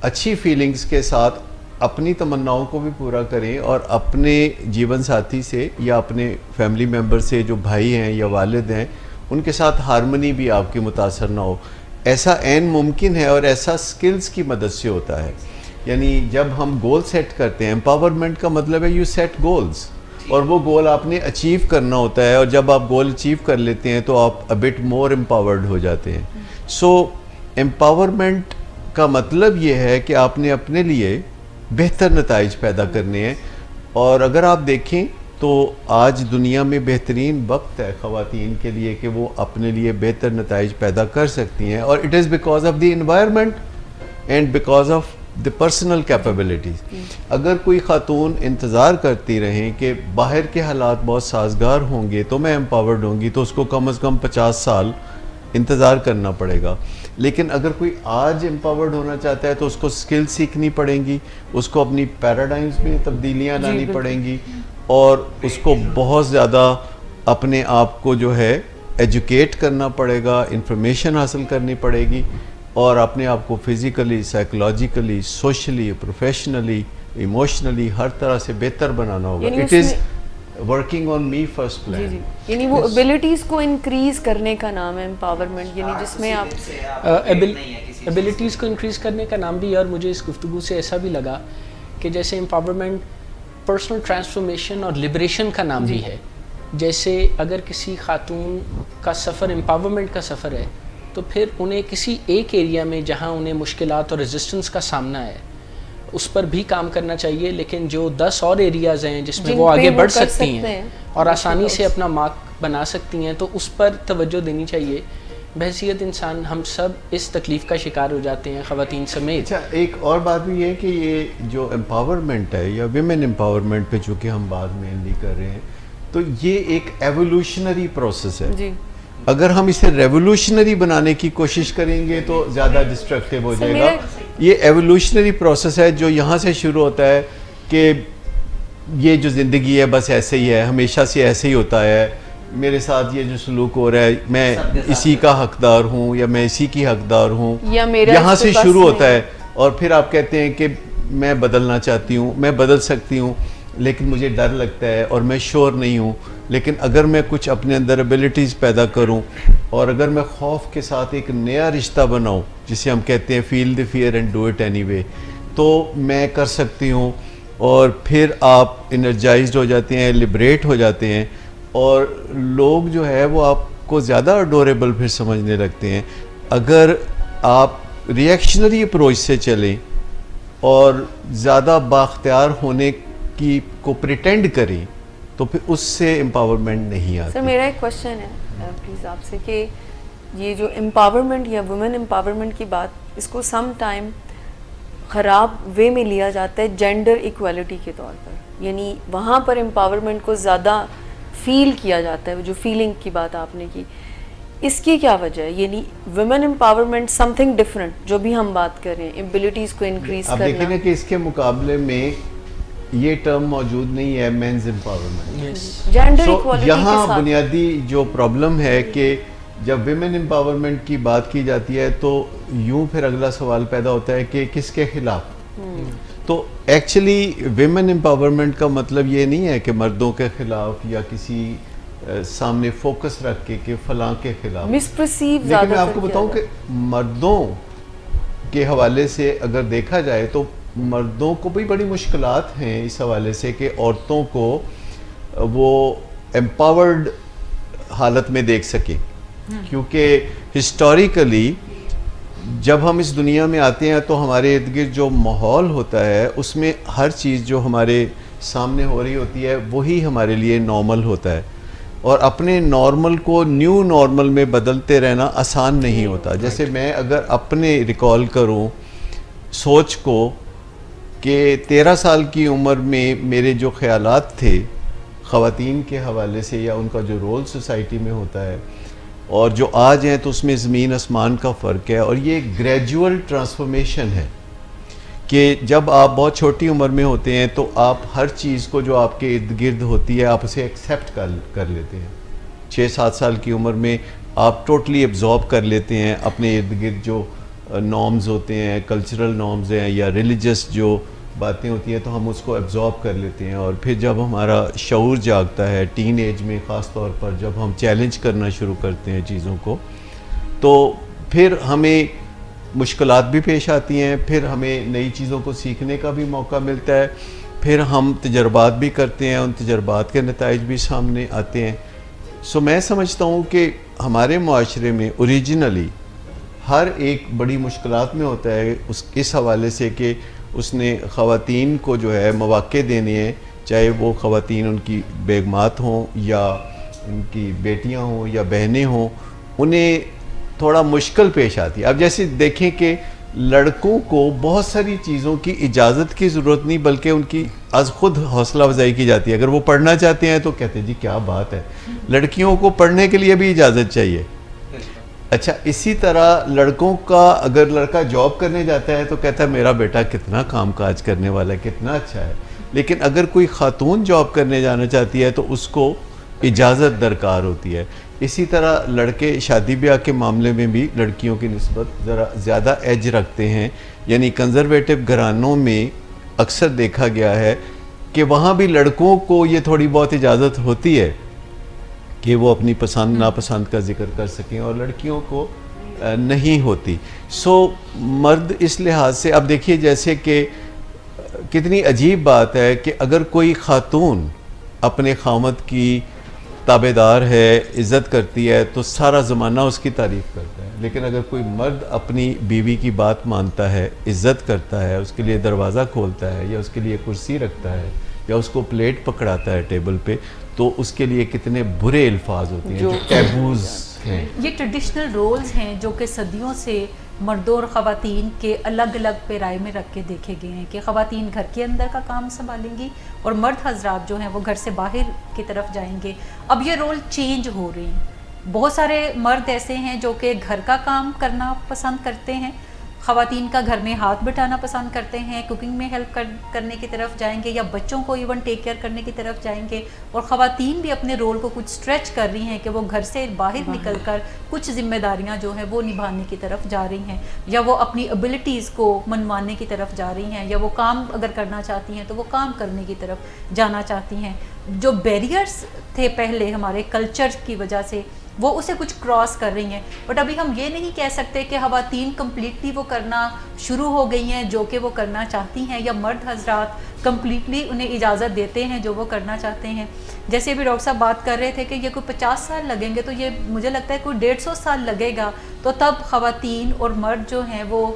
اچھی فیلنگز کے ساتھ اپنی تمناؤں کو بھی پورا کریں اور اپنے جیون ساتھی سے یا اپنے فیملی ممبر سے جو بھائی ہیں یا والد ہیں ان کے ساتھ ہارمنی بھی آپ کی متاثر نہ ہو. ایسا عین ممکن ہے اور ایسا سکلز کی مدد سے ہوتا ہے. یعنی جب ہم گول سیٹ کرتے ہیں, امپاورمنٹ کا مطلب ہے یو سیٹ گولز اور وہ گول آپ نے اچیو کرنا ہوتا ہے, اور جب آپ گول اچیو کر لیتے ہیں تو آپ بٹ مور امپاورڈ ہو جاتے ہیں. سو امپاورمنٹ کا مطلب یہ ہے کہ آپ نے اپنے لیے بہتر نتائج پیدا کرنے ہیں. اور اگر آپ دیکھیں تو آج دنیا میں بہترین وقت ہے خواتین کے لیے کہ وہ اپنے لیے بہتر نتائج پیدا کر سکتی ہیں, اور it is because of the environment and because of the personal capabilities. اگر کوئی خاتون انتظار کرتی رہیں کہ باہر کے حالات بہت سازگار ہوں گے تو میں امپاورڈ ہوں گی, تو اس کو کم از کم 50 سال انتظار کرنا پڑے گا. لیکن اگر کوئی آج امپاورڈ ہونا چاہتا ہے تو اس کو سکل سیکھنی پڑیں گی, اس کو اپنی پیراڈائمز میں تبدیلیاں لانی پڑیں گی, اور اس کو بہت زیادہ اپنے آپ کو جو ہے ایجوکیٹ کرنا پڑے گا, انفارمیشن حاصل کرنی پڑے گی, اور اپنے آپ کو physically, psychologically, socially, professionally, emotionally ہر طرح سے بہتر بنانا ہوگا. It is working on me first plan. یعنی وہ ایبلٹیز کو انکریز کرنے کا نام ہے امپاورمنٹ, یعنی جس میں آپ ایبلٹیز کو انکریز کرنے کا نام بھی. اور مجھے اس گفتگو سے ایسا بھی لگا کہ جیسے امپاورمنٹ پرسنل ٹرانسفارمیشن اور لبریشن کا نام بھی ہے. جیسے اگر کسی خاتون کا سفر امپاورمنٹ کا سفر ہے تو پھر انہیں کسی ایک ایریا میں جہاں انہیں مشکلات اور ریزسٹنس کا سامنا ہے اس پر بھی کام کرنا چاہیے, لیکن جو 10 اور ایریاز ہیں جس میں وہ آگے بڑھ سکتی ہیں اور آسانی سے اپنا مارک بنا سکتی ہیں تو اس پر توجہ دینی چاہیے. بحیثیت انسان ہم سب اس تکلیف کا شکار ہو جاتے ہیں, خواتین سمیت. اچھا, ایک اور بات بھی ہے کہ یہ جو امپاورمنٹ ہے یا ویمن امپاورمنٹ پہ چونکہ ہم بات مینلی کر رہے ہیں تو یہ ایک ایوولوشنری پروسیس ہے. جی, اگر ہم اسے ریولوشنری بنانے کی کوشش کریں گے تو زیادہ ڈسٹرکٹیو ہو جائے گا. یہ ایوولوشنری پروسیس ہے جو یہاں سے شروع ہوتا ہے کہ یہ جو زندگی ہے بس ایسے ہی ہے, ہمیشہ سے ایسے ہی ہوتا ہے, میرے ساتھ یہ جو سلوک ہو رہا ہے میں اسی کا حقدار ہوں یا میں اسی کی حقدار ہوں, یہاں سے شروع ہوتا ہے. اور پھر آپ کہتے ہیں کہ میں بدلنا چاہتی ہوں, میں بدل سکتی ہوں, لیکن مجھے ڈر لگتا ہے اور میں شور نہیں ہوں. لیکن اگر میں کچھ اپنے اندر ایبلٹیز پیدا کروں اور اگر میں خوف کے ساتھ ایک نیا رشتہ بناؤں جسے ہم کہتے ہیں feel the fear and do it anyway, تو میں کر سکتی ہوں. اور پھر آپ انرجائزڈ ہو جاتے ہیں, لبریٹ ہو جاتے ہیں, اور لوگ جو ہے وہ آپ کو زیادہ اڈوریبل پھر سمجھنے لگتے ہیں. اگر آپ ریئیکشنری اپروچ سے چلیں اور زیادہ بااختیار ہونے کی کو پریٹینڈ کریں تو پھر اس سے امپاورمنٹ نہیں آتی. سر میرا ایک کوشچن ہے پلیز آپ سے کہ یہ جو امپاورمنٹ یا وومن امپاورمنٹ کی بات, اس کو سم ٹائم خراب وے میں لیا جاتا ہے جینڈر ایکویلٹی کے طور پر, یعنی وہاں پر امپاورمنٹ کو زیادہ فیل کیا جاتا ہے, جو فیلنگ کی بات آپ نے کی. اس کی کیا وجہ ہے؟ یعنی women empowerment some thing different جو بھی ہم بات کر رہے ہیں, ایبلٹیز کو انکریز کرنا. آپ دیکھیں نا کہ اس کے مقابلے میں یہ ٹرم موجود نہیں ہے مینز امپاورمنٹ. جینڈر ایکوالٹی یہاں بنیادی جو پرابلم ہے کہ جب ویمن امپاورمنٹ کی بات کی جاتی ہے تو یوں پھر اگلا سوال پیدا ہوتا ہے کہ کس کے خلاف. تو ایکچولی ویمن امپاورمنٹ کا مطلب یہ نہیں ہے کہ مردوں کے خلاف یا کسی سامنے فوکس رکھ کے کہ فلاں کے خلاف. مس پرسیو لیکن میں آپ کو بتاؤں کہ مردوں کے حوالے سے اگر دیکھا جائے تو مردوں کو بھی بڑی مشکلات ہیں اس حوالے سے کہ عورتوں کو وہ امپاورڈ حالت میں دیکھ سکیں، کیونکہ ہسٹوریکلی جب ہم اس دنیا میں آتے ہیں تو ہمارے ارد گرد جو ماحول ہوتا ہے اس میں ہر چیز جو ہمارے سامنے ہو رہی ہوتی ہے وہی ہمارے لیے نارمل ہوتا ہے، اور اپنے نارمل کو نیو نارمل میں بدلتے رہنا آسان نہیں ہوتا. جیسے میں اگر اپنے ریکال کروں سوچ کو کہ 13 سال کی عمر میں میرے جو خیالات تھے خواتین کے حوالے سے یا ان کا جو رول سوسائٹی میں ہوتا ہے اور جو آج ہیں تو اس میں زمین آسمان کا فرق ہے. اور یہ گریجول ٹرانسفارمیشن ہے کہ جب آپ بہت چھوٹی عمر میں ہوتے ہیں تو آپ ہر چیز کو جو آپ کے ارد گرد ہوتی ہے آپ اسے ایکسیپٹ کر لیتے ہیں. 6-7 سال کی عمر میں آپ ٹوٹلی ایبزارب کر لیتے ہیں اپنے ارد گرد جو نارمز ہوتے ہیں، کلچرل نارمز ہیں یا ریلیجس جو باتیں ہوتی ہیں تو ہم اس کو ایبزارب کر لیتے ہیں. اور پھر جب ہمارا شعور جاگتا ہے ٹین ایج میں، خاص طور پر جب ہم چیلنج کرنا شروع کرتے ہیں چیزوں کو، تو پھر ہمیں مشکلات بھی پیش آتی ہیں، پھر ہمیں نئی چیزوں کو سیکھنے کا بھی موقع ملتا ہے، پھر ہم تجربات بھی کرتے ہیں، ان تجربات کے نتائج بھی سامنے آتے ہیں. سو میں سمجھتا ہوں کہ ہمارے معاشرے میں اوریجنلی ہر ایک بڑی مشکلات میں ہوتا ہے اس حوالے سے کہ اس نے خواتین کو جو ہے مواقع دینے ہیں، چاہے وہ خواتین ان کی بیگمات ہوں یا ان کی بیٹیاں ہوں یا بہنیں ہوں، انہیں تھوڑا مشکل پیش آتی ہے. اب جیسے دیکھیں کہ لڑکوں کو بہت ساری چیزوں کی اجازت کی ضرورت نہیں بلکہ ان کی از خود حوصلہ افزائی کی جاتی ہے. اگر وہ پڑھنا چاہتے ہیں تو کہتے ہیں جی کیا بات ہے. لڑکیوں کو پڑھنے کے لیے بھی اجازت چاہیے. اچھا اسی طرح لڑکوں کا اگر لڑکا جاب کرنے جاتا ہے تو کہتا ہے میرا بیٹا کتنا کام کاج کرنے والا ہے، کتنا اچھا ہے. لیکن اگر کوئی خاتون جاب کرنے جانا چاہتی ہے تو اس کو اجازت درکار ہوتی ہے. اسی طرح لڑکے شادی بیاہ کے معاملے میں بھی لڑکیوں کی نسبت ذرا زیادہ ایج رکھتے ہیں. یعنی کنزرویٹو گھرانوں میں اکثر دیکھا گیا ہے کہ وہاں بھی لڑکوں کو یہ تھوڑی بہت اجازت ہوتی ہے کہ وہ اپنی پسند ناپسند کا ذکر کر سکیں اور لڑکیوں کو نہیں ہوتی. سو مرد اس لحاظ سے اب دیکھیے جیسے کہ کتنی عجیب بات ہے کہ اگر کوئی خاتون اپنے خامد کی تابعدار ہے، عزت کرتی ہے تو سارا زمانہ اس کی تعریف کرتا ہے. لیکن اگر کوئی مرد اپنی بیوی کی بات مانتا ہے، عزت کرتا ہے، اس کے لیے دروازہ کھولتا ہے یا اس کے لیے کرسی رکھتا ہے یا اس کو پلیٹ پکڑاتا ہے ٹیبل پہ، تو اس کے لیے کتنے برے الفاظ ہوتے ہیں جو ٹیبوز ہیں. یہ ٹریڈیشنل رولز ہیں جو کہ صدیوں سے مردوں اور خواتین کے الگ الگ پیرائے میں رکھ کے دیکھے گئے ہیں کہ خواتین گھر کے اندر کا کام سنبھالیں گی اور مرد حضرات جو ہیں وہ گھر سے باہر کی طرف جائیں گے. اب یہ رول چینج ہو رہے ہیں. بہت سارے مرد ایسے ہیں جو کہ گھر کا کام کرنا پسند کرتے ہیں، خواتین کا گھر میں ہاتھ بٹانا پسند کرتے ہیں، کوکنگ میں ہیلپ کرنے کی طرف جائیں گے یا بچوں کو ایون ٹیک کیئر کرنے کی طرف جائیں گے. اور خواتین بھی اپنے رول کو کچھ سٹریچ کر رہی ہیں کہ وہ گھر سے باہر نکل کر کچھ ذمہ داریاں جو ہیں وہ نبھانے کی طرف جا رہی ہیں، یا وہ اپنی ایبلٹیز کو منوانے کی طرف جا رہی ہیں، یا وہ کام اگر کرنا چاہتی ہیں تو وہ کام کرنے کی طرف جانا چاہتی ہیں. جو بیریئرز تھے پہلے ہمارے کلچر کی وجہ سے وہ اسے کچھ کراس کر رہی ہیں. بٹ ابھی ہم یہ نہیں کہہ سکتے کہ خواتین کمپلیٹلی وہ کرنا شروع ہو گئی ہیں جو کہ وہ کرنا چاہتی ہیں، یا مرد حضرات کمپلیٹلی انہیں اجازت دیتے ہیں جو وہ کرنا چاہتے ہیں. جیسے ابھی ڈاکٹر صاحب بات کر رہے تھے کہ یہ کوئی 50 سال لگیں گے، تو یہ مجھے لگتا ہے کوئی 150 سال لگے گا تو تب خواتین اور مرد جو ہیں وہ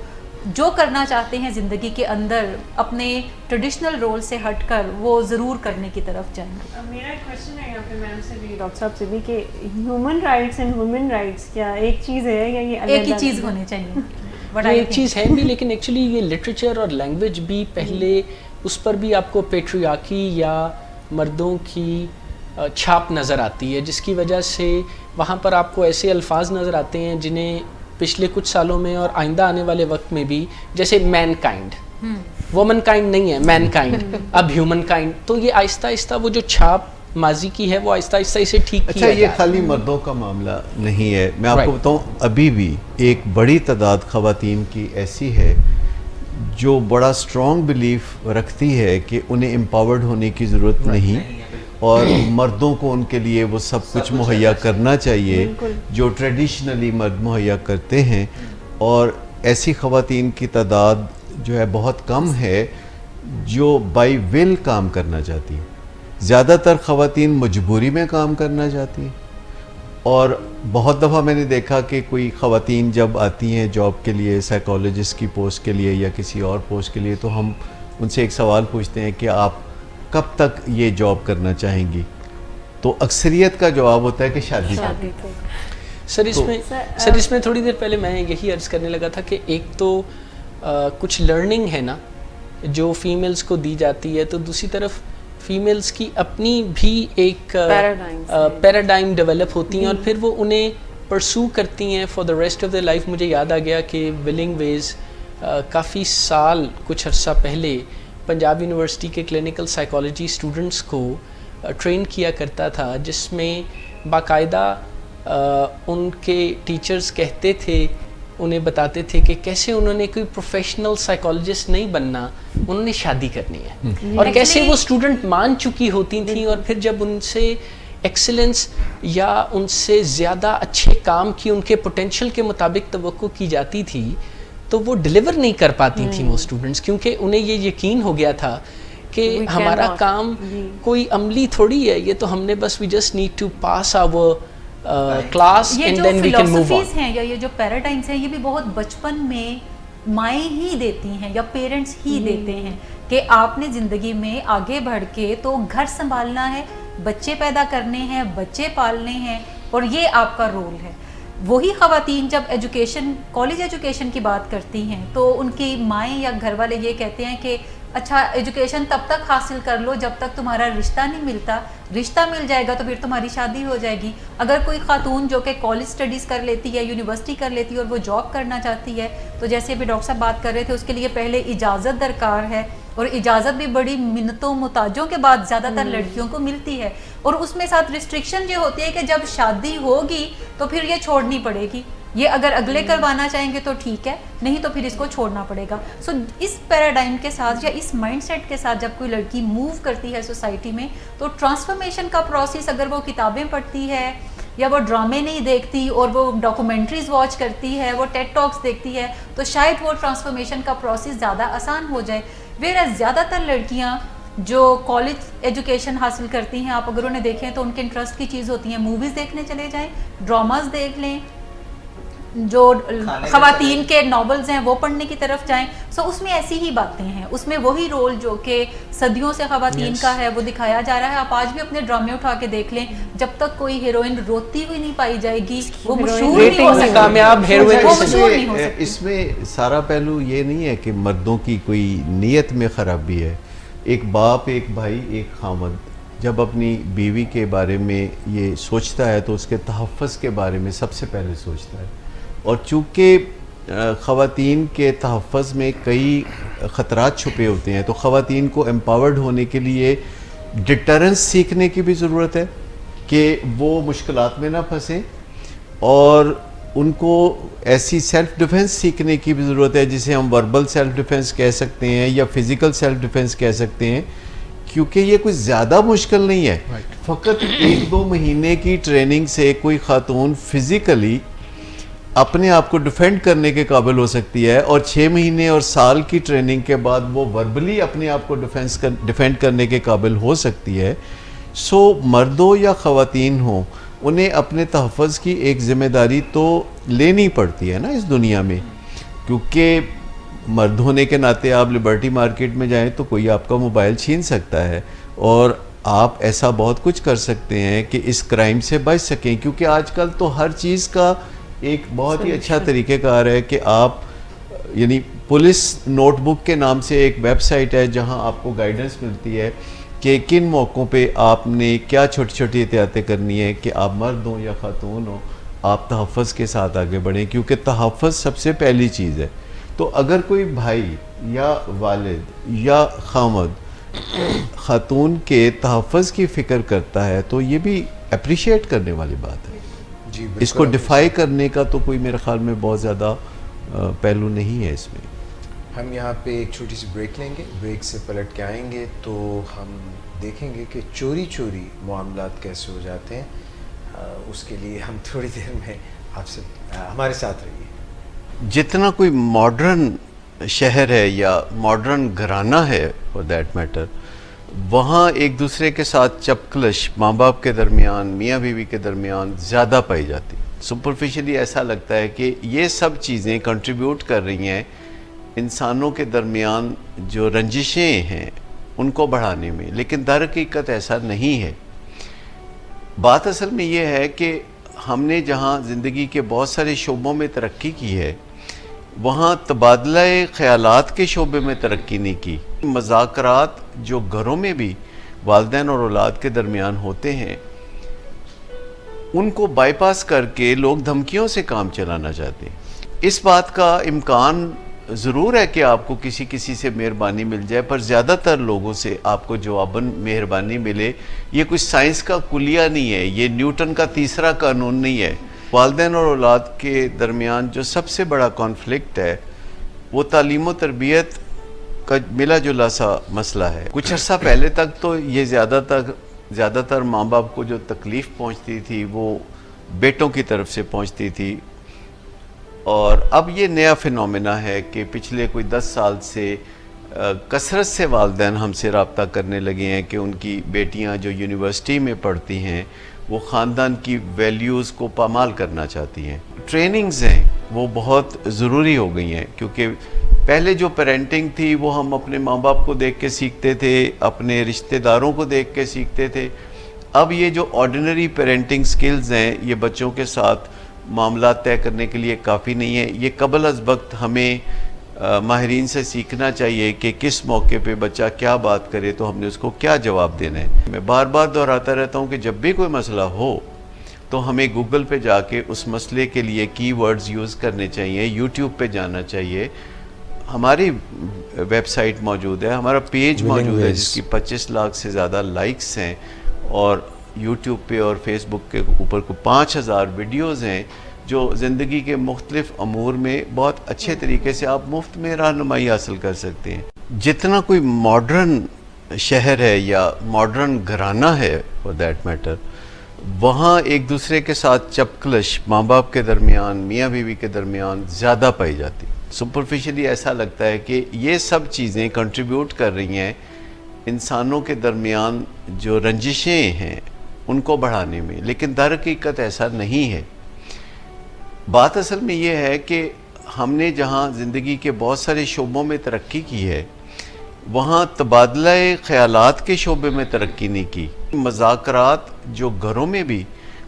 جو کرنا چاہتے ہیں زندگی کے اندر اپنے ٹریڈیشنل رول سے ہٹ کر وہ ضرور کرنے کی طرف جائیں گے. میرا ایک کوشچن ہے یہاں پہ میم سے بھی، ڈاکٹر صاحب سے بھی، کہ human rights and women rights کیا ایک چیز ہے یا یہ ایک ہی چیز ہونے چاہیے؟ ایک چیز ہے بھی، لیکن ایکچولی یہ لٹریچر اور لینگویج بھی پہلے اس پر بھی آپ کو پیٹریارکی یا مردوں کی چھاپ نظر آتی ہے، جس کی وجہ سے وہاں پر آپ کو ایسے الفاظ نظر آتے ہیں جنہیں پچھلے کچھ سالوں میں اور آئندہ آنے والے وقت میں بھی، جیسے مین کائنڈ، وومن کائنڈ نہیں ہے، مین کائنڈ، اب ہیومن کائنڈ. تو یہ آہستہ آہستہ وہ جو چھاپ ماضی کی ہے وہ آہستہ آہستہ اسے ٹھیک کیا. اچھا یہ خالی مردوں کا معاملہ نہیں ہے، میں آپ کو بتاؤں ابھی بھی ایک بڑی تعداد خواتین کی ایسی ہے جو بڑا اسٹرانگ بلیف رکھتی ہے کہ انہیں امپاورڈ ہونے کی ضرورت نہیں اور مردوں کو ان کے لیے وہ سب کچھ مہیا کرنا چاہیے جو ٹریڈیشنلی مرد مہیا کرتے ہیں. اور ایسی خواتین کی تعداد جو ہے بہت کم ہے جو بائی ول کام کرنا چاہتی ہیں. زیادہ تر خواتین مجبوری میں کام کرنا چاہتی ہیں, اور بہت دفعہ میں نے دیکھا کہ کوئی خواتین جب آتی ہیں جاب کے لیے, سائیکالوجسٹ کی پوسٹ کے لیے یا کسی اور پوسٹ کے لیے, تو ہم ان سے ایک سوال پوچھتے ہیں کہ آپ کب تک یہ جاب کرنا چاہیں گی, تو اکثریت کا جواب ہوتا ہے کہ شادی تک. سر اس میں تھوڑی دیر پہلے میں یہی عرض کرنے لگا تھا کہ ایک تو کچھ لرننگ ہے نا جو فیمیلز کو دی جاتی ہے, تو دوسری طرف فیمیلز کی اپنی بھی ایک پیراڈائم ڈیولپ ہوتی ہیں اور پھر وہ انہیں پرسو کرتی ہیں for the rest of the life. مجھے یاد آ گیا کہ ولنگ ویز کافی سال کچھ عرصہ پہلے پنجاب یونیورسٹی کے کلینکل سائیکالوجی اسٹوڈنٹس کو ٹرین کیا کرتا تھا, جس میں باقاعدہ ان کے ٹیچرز کہتے تھے, انہیں بتاتے تھے کہ کیسے انہوں نے کوئی پروفیشنل سائیکالوجسٹ نہیں بننا, انہوں نے شادی کرنی ہے, اور کیسے وہ اسٹوڈنٹ مان چکی ہوتی تھیں, اور پھر جب ان سے ایکسلنس یا ان سے زیادہ اچھے کام کی ان کے پوٹینشیل کے مطابق توقع کی جاتی تھی تو وہ ڈیلیور نہیں کر پاتی تھیں وہ اسٹوڈنٹس, کیونکہ انہیں یہ یقین ہو گیا تھا کہ ہمارا کام کوئی عملی تھوڑی ہے, یہ تو ہم نے بس we just need to pass our class and then we can move on. ہیں یا یہ جو پیراڈائمس ہیں یہ بھی بہت بچپن میں مائیں ہی دیتی ہیں یا پیرنٹس ہی دیتے ہیں کہ آپ نے زندگی میں آگے بڑھ کے تو گھر سنبھالنا ہے, بچے پیدا کرنے ہیں, بچے پالنے ہیں, اور یہ آپ کا رول ہے. وہی خواتین جب ایجوکیشن, کالج ایجوکیشن کی بات کرتی ہیں تو ان کی مائیں یا گھر والے یہ کہتے ہیں کہ اچھا ایجوکیشن تب تک حاصل کر لو جب تک تمہارا رشتہ نہیں ملتا, رشتہ مل جائے گا تو پھر تمہاری شادی ہو جائے گی. اگر کوئی خاتون جو کہ کالج سٹڈیز کر لیتی ہے, یونیورسٹی کر لیتی ہے اور وہ جاب کرنا چاہتی ہے, تو جیسے ابھی ڈاکٹر صاحب بات کر رہے تھے اس کے لیے پہلے اجازت درکار ہے, اور اجازت بھی بڑی منتوں محتاجوں کے بعد زیادہ تر لڑکیوں کو ملتی ہے, اور اس میں ساتھ ریسٹرکشن یہ ہوتی ہے کہ جب شادی ہوگی تو پھر یہ چھوڑنی پڑے گی, یہ اگر اگلے کروانا چاہیں گے تو ٹھیک ہے, نہیں تو پھر اس کو چھوڑنا پڑے گا. سو اس پیراڈائم کے ساتھ یا اس مائنڈ سیٹ کے ساتھ جب کوئی لڑکی موو کرتی ہے سوسائٹی میں, تو ٹرانسفارمیشن کا پروسیس اگر وہ کتابیں پڑھتی ہے یا وہ ڈرامے نہیں دیکھتی اور وہ ڈاکومنٹریز واچ کرتی ہے, وہ ٹیڈ ٹاکس دیکھتی ہے, تو شاید وہ ٹرانسفارمیشن کا پروسیس زیادہ آسان ہو جائے. ویئر زیادہ تر لڑکیاں جو کالج ایجوکیشن حاصل کرتی ہیں, آپ اگر انہیں دیکھیں تو ان کے انٹرسٹ کی چیز ہوتی ہیں, موویز دیکھنے چلے جائیں, ڈراماز دیکھ لیں, جو خواتین کے ناولز ہیں وہ پڑھنے کی طرف جائیں. سو اس میں ایسی ہی باتیں ہیں, اس میں وہی رول جو کہ صدیوں سے خواتین کا ہے وہ دکھایا جا رہا ہے. آپ آج بھی اپنے ڈرامے اٹھا کے دیکھ لیں, جب تک کوئی ہیروئن روتی ہوئی نہیں پائی جائے گی وہ مشہور نہیں ہو سکتی, کامیاب ہیروئن وہ مشہور نہیں ہو سکتی. اس میں سارا پہلو یہ نہیں ہے کہ مردوں کی کوئی نیت میں خرابی ہے. ایک باپ, ایک بھائی, ایک خامند جب اپنی بیوی کے بارے میں یہ سوچتا ہے تو اس کے تحفظ کے بارے میں سب سے پہلے سوچتا ہے, اور چونکہ خواتین کے تحفظ میں کئی خطرات چھپے ہوتے ہیں تو خواتین کو امپاورڈ ہونے کے لیے ڈٹرنس سیکھنے کی بھی ضرورت ہے کہ وہ مشکلات میں نہ پھنسیں, اور ان کو ایسی سیلف ڈیفنس سیکھنے کی بھی ضرورت ہے جسے ہم وربل سیلف ڈیفنس کہہ سکتے ہیں یا فزیکل سیلف ڈیفنس کہہ سکتے ہیں, کیونکہ یہ کوئی زیادہ مشکل نہیں ہے. فقط 1-2 مہینے کی ٹریننگ سے کوئی خاتون فزیکلی اپنے آپ کو ڈیفینڈ کرنے کے قابل ہو سکتی ہے, اور 6 مہینے اور سال کی ٹریننگ کے بعد وہ وربلی اپنے آپ کو ڈیفینڈ کرنے کے قابل ہو سکتی ہے. سو مردوں یا خواتین ہوں, انہیں اپنے تحفظ کی ایک ذمہ داری تو لینی پڑتی ہے نا اس دنیا میں, کیونکہ مرد ہونے کے ناطے آپ لبرٹی مارکیٹ میں جائیں تو کوئی آپ کا موبائل چھین سکتا ہے, اور آپ ایسا بہت کچھ کر سکتے ہیں کہ اس کرائم سے بچ سکیں, کیونکہ آج کل تو ہر چیز کا ایک بہت ہی اچھا طریقہ کار ہے کہ آپ, یعنی پولیس نوٹ بک کے نام سے ایک ویب سائٹ ہے جہاں آپ کو گائیڈنس ملتی ہے کہ کن موقعوں پہ آپ نے کیا چھوٹی چھوٹی احتیاطیں کرنی ہے کہ آپ مرد ہوں یا خاتون ہوں آپ تحفظ کے ساتھ آگے بڑھیں, کیونکہ تحفظ سب سے پہلی چیز ہے. تو اگر کوئی بھائی یا والد یا خامد خاتون کے تحفظ کی فکر کرتا ہے تو یہ بھی اپریشیٹ کرنے والی بات ہے. اس کو ڈیفائی کرنے کا تو کوئی میرے خیال میں بہت زیادہ پہلو نہیں ہے اس میں. ہم یہاں پہ ایک چھوٹی سی بریک لیں گے, بریک سے پلٹ کے آئیں گے تو ہم دیکھیں گے کہ چوری چوری معاملات کیسے ہو جاتے ہیں. اس کے لیے ہم تھوڑی دیر میں آپ سے ہمارے ساتھ رہیے. جتنا کوئی ماڈرن شہر ہے یا ماڈرن گھرانہ ہے فار دیٹ میٹر، وہاں ایک دوسرے کے ساتھ چپکلش ماں باپ کے درمیان، میاں بیوی کے درمیان زیادہ پائی جاتی. سپرفیشلی ایسا لگتا ہے کہ یہ سب چیزیں کنٹریبیوٹ کر رہی ہیں انسانوں کے درمیان جو رنجشیں ہیں ان کو بڑھانے میں، لیکن در حقیقت ایسا نہیں ہے. بات اصل میں یہ ہے کہ ہم نے جہاں زندگی کے بہت سارے شعبوں میں ترقی کی ہے، وہاں تبادلہ خیالات کے شعبے میں ترقی نہیں کی. مذاکرات جو گھروں میں بھی والدین اور اولاد کے درمیان ہوتے ہیں، ان کو بائی پاس کر کے لوگ دھمکیوں سے کام چلانا چاہتے ہیں. اس بات کا امکان ضرور ہے کہ آپ کو کسی سے مہربانی مل جائے، پر زیادہ تر لوگوں سے آپ کو جواباً مہربانی ملے. یہ کچھ سائنس کا کلیہ نہیں ہے، یہ نیوٹن کا تیسرا قانون نہیں ہے. والدین اور اولاد کے درمیان جو سب سے بڑا کانفلکٹ ہے وہ تعلیم و تربیت کا ملا جلا سا مسئلہ ہے. کچھ عرصہ پہلے تک تو یہ زیادہ تر ماں باپ کو جو تکلیف پہنچتی تھی وہ بیٹوں کی طرف سے پہنچتی تھی، اور اب یہ نیا فینومینا ہے کہ پچھلے کوئی 10 سال سے کثرت سے والدین ہم سے رابطہ کرنے لگے ہیں کہ ان کی بیٹیاں جو یونیورسٹی میں پڑھتی ہیں وہ خاندان کی ویلیوز کو پامال کرنا چاہتی ہیں. ٹریننگز ہیں وہ بہت ضروری ہو گئی ہیں، کیونکہ پہلے جو پیرنٹنگ تھی وہ ہم اپنے ماں باپ کو دیکھ کے سیکھتے تھے، اپنے رشتہ داروں کو دیکھ کے سیکھتے تھے. اب یہ جو آرڈینری پیرنٹنگ سکلز ہیں یہ بچوں کے ساتھ معاملات طے کرنے کے لیے کافی نہیں ہے. یہ قبل از وقت ہمیں ماہرین سے سیکھنا چاہیے کہ کس موقع پہ بچہ کیا بات کرے تو ہم نے اس کو کیا جواب دینا ہے. میں بار بار دہراتا رہتا ہوں کہ جب بھی کوئی مسئلہ ہو تو ہمیں گوگل پہ جا کے اس مسئلے کے لیے کی ورڈز یوز کرنے چاہیے، یوٹیوب پہ جانا چاہیے. ہماری ویب سائٹ موجود ہے، ہمارا پیج موجود ہے جس کی 25 لاکھ سے زیادہ لائکس ہیں، اور یوٹیوب پہ اور فیس بک کے اوپر کو 5000 ویڈیوز ہیں جو زندگی کے مختلف امور میں بہت اچھے طریقے سے آپ مفت میں رہنمائی حاصل کر سکتے ہیں. جتنا کوئی ماڈرن شہر ہے یا ماڈرن گھرانہ ہے فار دیٹ میٹر، وہاں ایک دوسرے کے ساتھ چپکلش ماں باپ کے درمیان، میاں بیوی کے درمیان زیادہ پائی جاتی. سپرفیشلی ایسا لگتا ہے کہ یہ سب چیزیں کنٹریبیوٹ کر رہی ہیں انسانوں کے درمیان جو رنجشیں ہیں ان کو بڑھانے میں، لیکن در حقیقت ایسا نہیں ہے. بات اصل میں یہ ہے کہ ہم نے جہاں زندگی کے بہت سارے شعبوں میں ترقی کی ہے، وہاں تبادلہ خیالات کے شعبے میں ترقی نہیں کی. مذاکرات جو گھروں میں بھی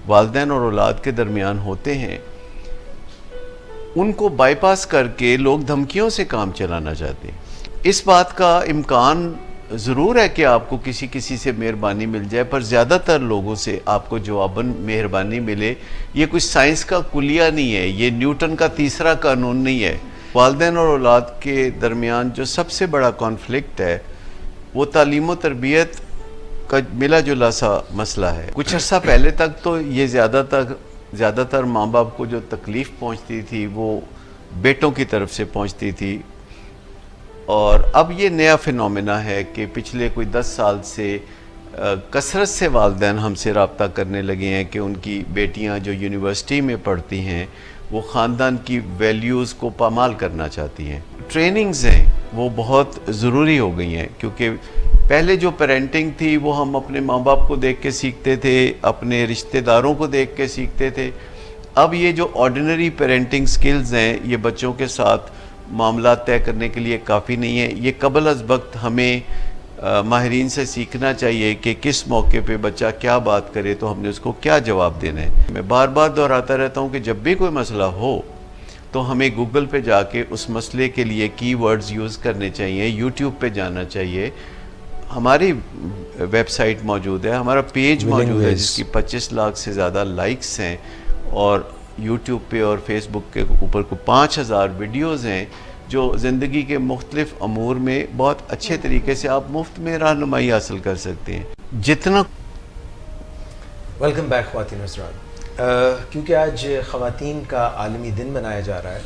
والدین اور اولاد کے درمیان ہوتے ہیں، ان کو بائی پاس کر کے لوگ دھمکیوں سے کام چلانا چاہتے ہیں. اس بات کا امکان ضرور ہے کہ آپ کو کسی سے مہربانی مل جائے، پر زیادہ تر لوگوں سے آپ کو جواباً مہربانی ملے. یہ کچھ سائنس کا کلیہ نہیں ہے، یہ نیوٹن کا تیسرا قانون نہیں ہے. والدین اور اولاد کے درمیان جو سب سے بڑا کانفلکٹ ہے وہ تعلیم و تربیت کا ملا جلا سا مسئلہ ہے. کچھ عرصہ پہلے تک تو یہ زیادہ تر ماں باپ کو جو تکلیف پہنچتی تھی وہ بیٹوں کی طرف سے پہنچتی تھی، اور اب یہ نیا فینومینا ہے کہ پچھلے کوئی 10 سال سے کثرت سے والدین ہم سے رابطہ کرنے لگے ہیں کہ ان کی بیٹیاں جو یونیورسٹی میں پڑھتی ہیں وہ خاندان کی ویلیوز کو پامال کرنا چاہتی ہیں. ٹریننگز ہیں وہ بہت ضروری ہو گئی ہیں، کیونکہ پہلے جو پیرنٹنگ تھی وہ ہم اپنے ماں باپ کو دیکھ کے سیکھتے تھے، اپنے رشتہ داروں کو دیکھ کے سیکھتے تھے. اب یہ جو آرڈینری پیرنٹنگ سکلز ہیں یہ بچوں کے ساتھ معاملات طے کرنے کے لیے کافی نہیں ہے. یہ قبل از وقت ہمیں ماہرین سے سیکھنا چاہیے کہ کس موقع پہ بچہ کیا بات کرے تو ہم نے اس کو کیا جواب دینا ہے. میں بار بار دہراتا رہتا ہوں کہ جب بھی کوئی مسئلہ ہو تو ہمیں گوگل پہ جا کے اس مسئلے کے لیے کی ورڈز یوز کرنے چاہیے، یوٹیوب پہ جانا چاہیے. ہماری ویب سائٹ موجود ہے، ہمارا پیج موجود ہے جس کی 25 لاکھ سے زیادہ لائکس ہیں، اور یوٹیوب پہ اور فیس بک کے اوپر کو 5000 ویڈیوز ہیں جو زندگی کے مختلف امور میں بہت اچھے طریقے سے آپ مفت میں رہنمائی حاصل کر سکتے ہیں. جتنا ویلکم بیک خواتین حضرات. کیونکہ آج خواتین کا عالمی دن منایا جا رہا ہے،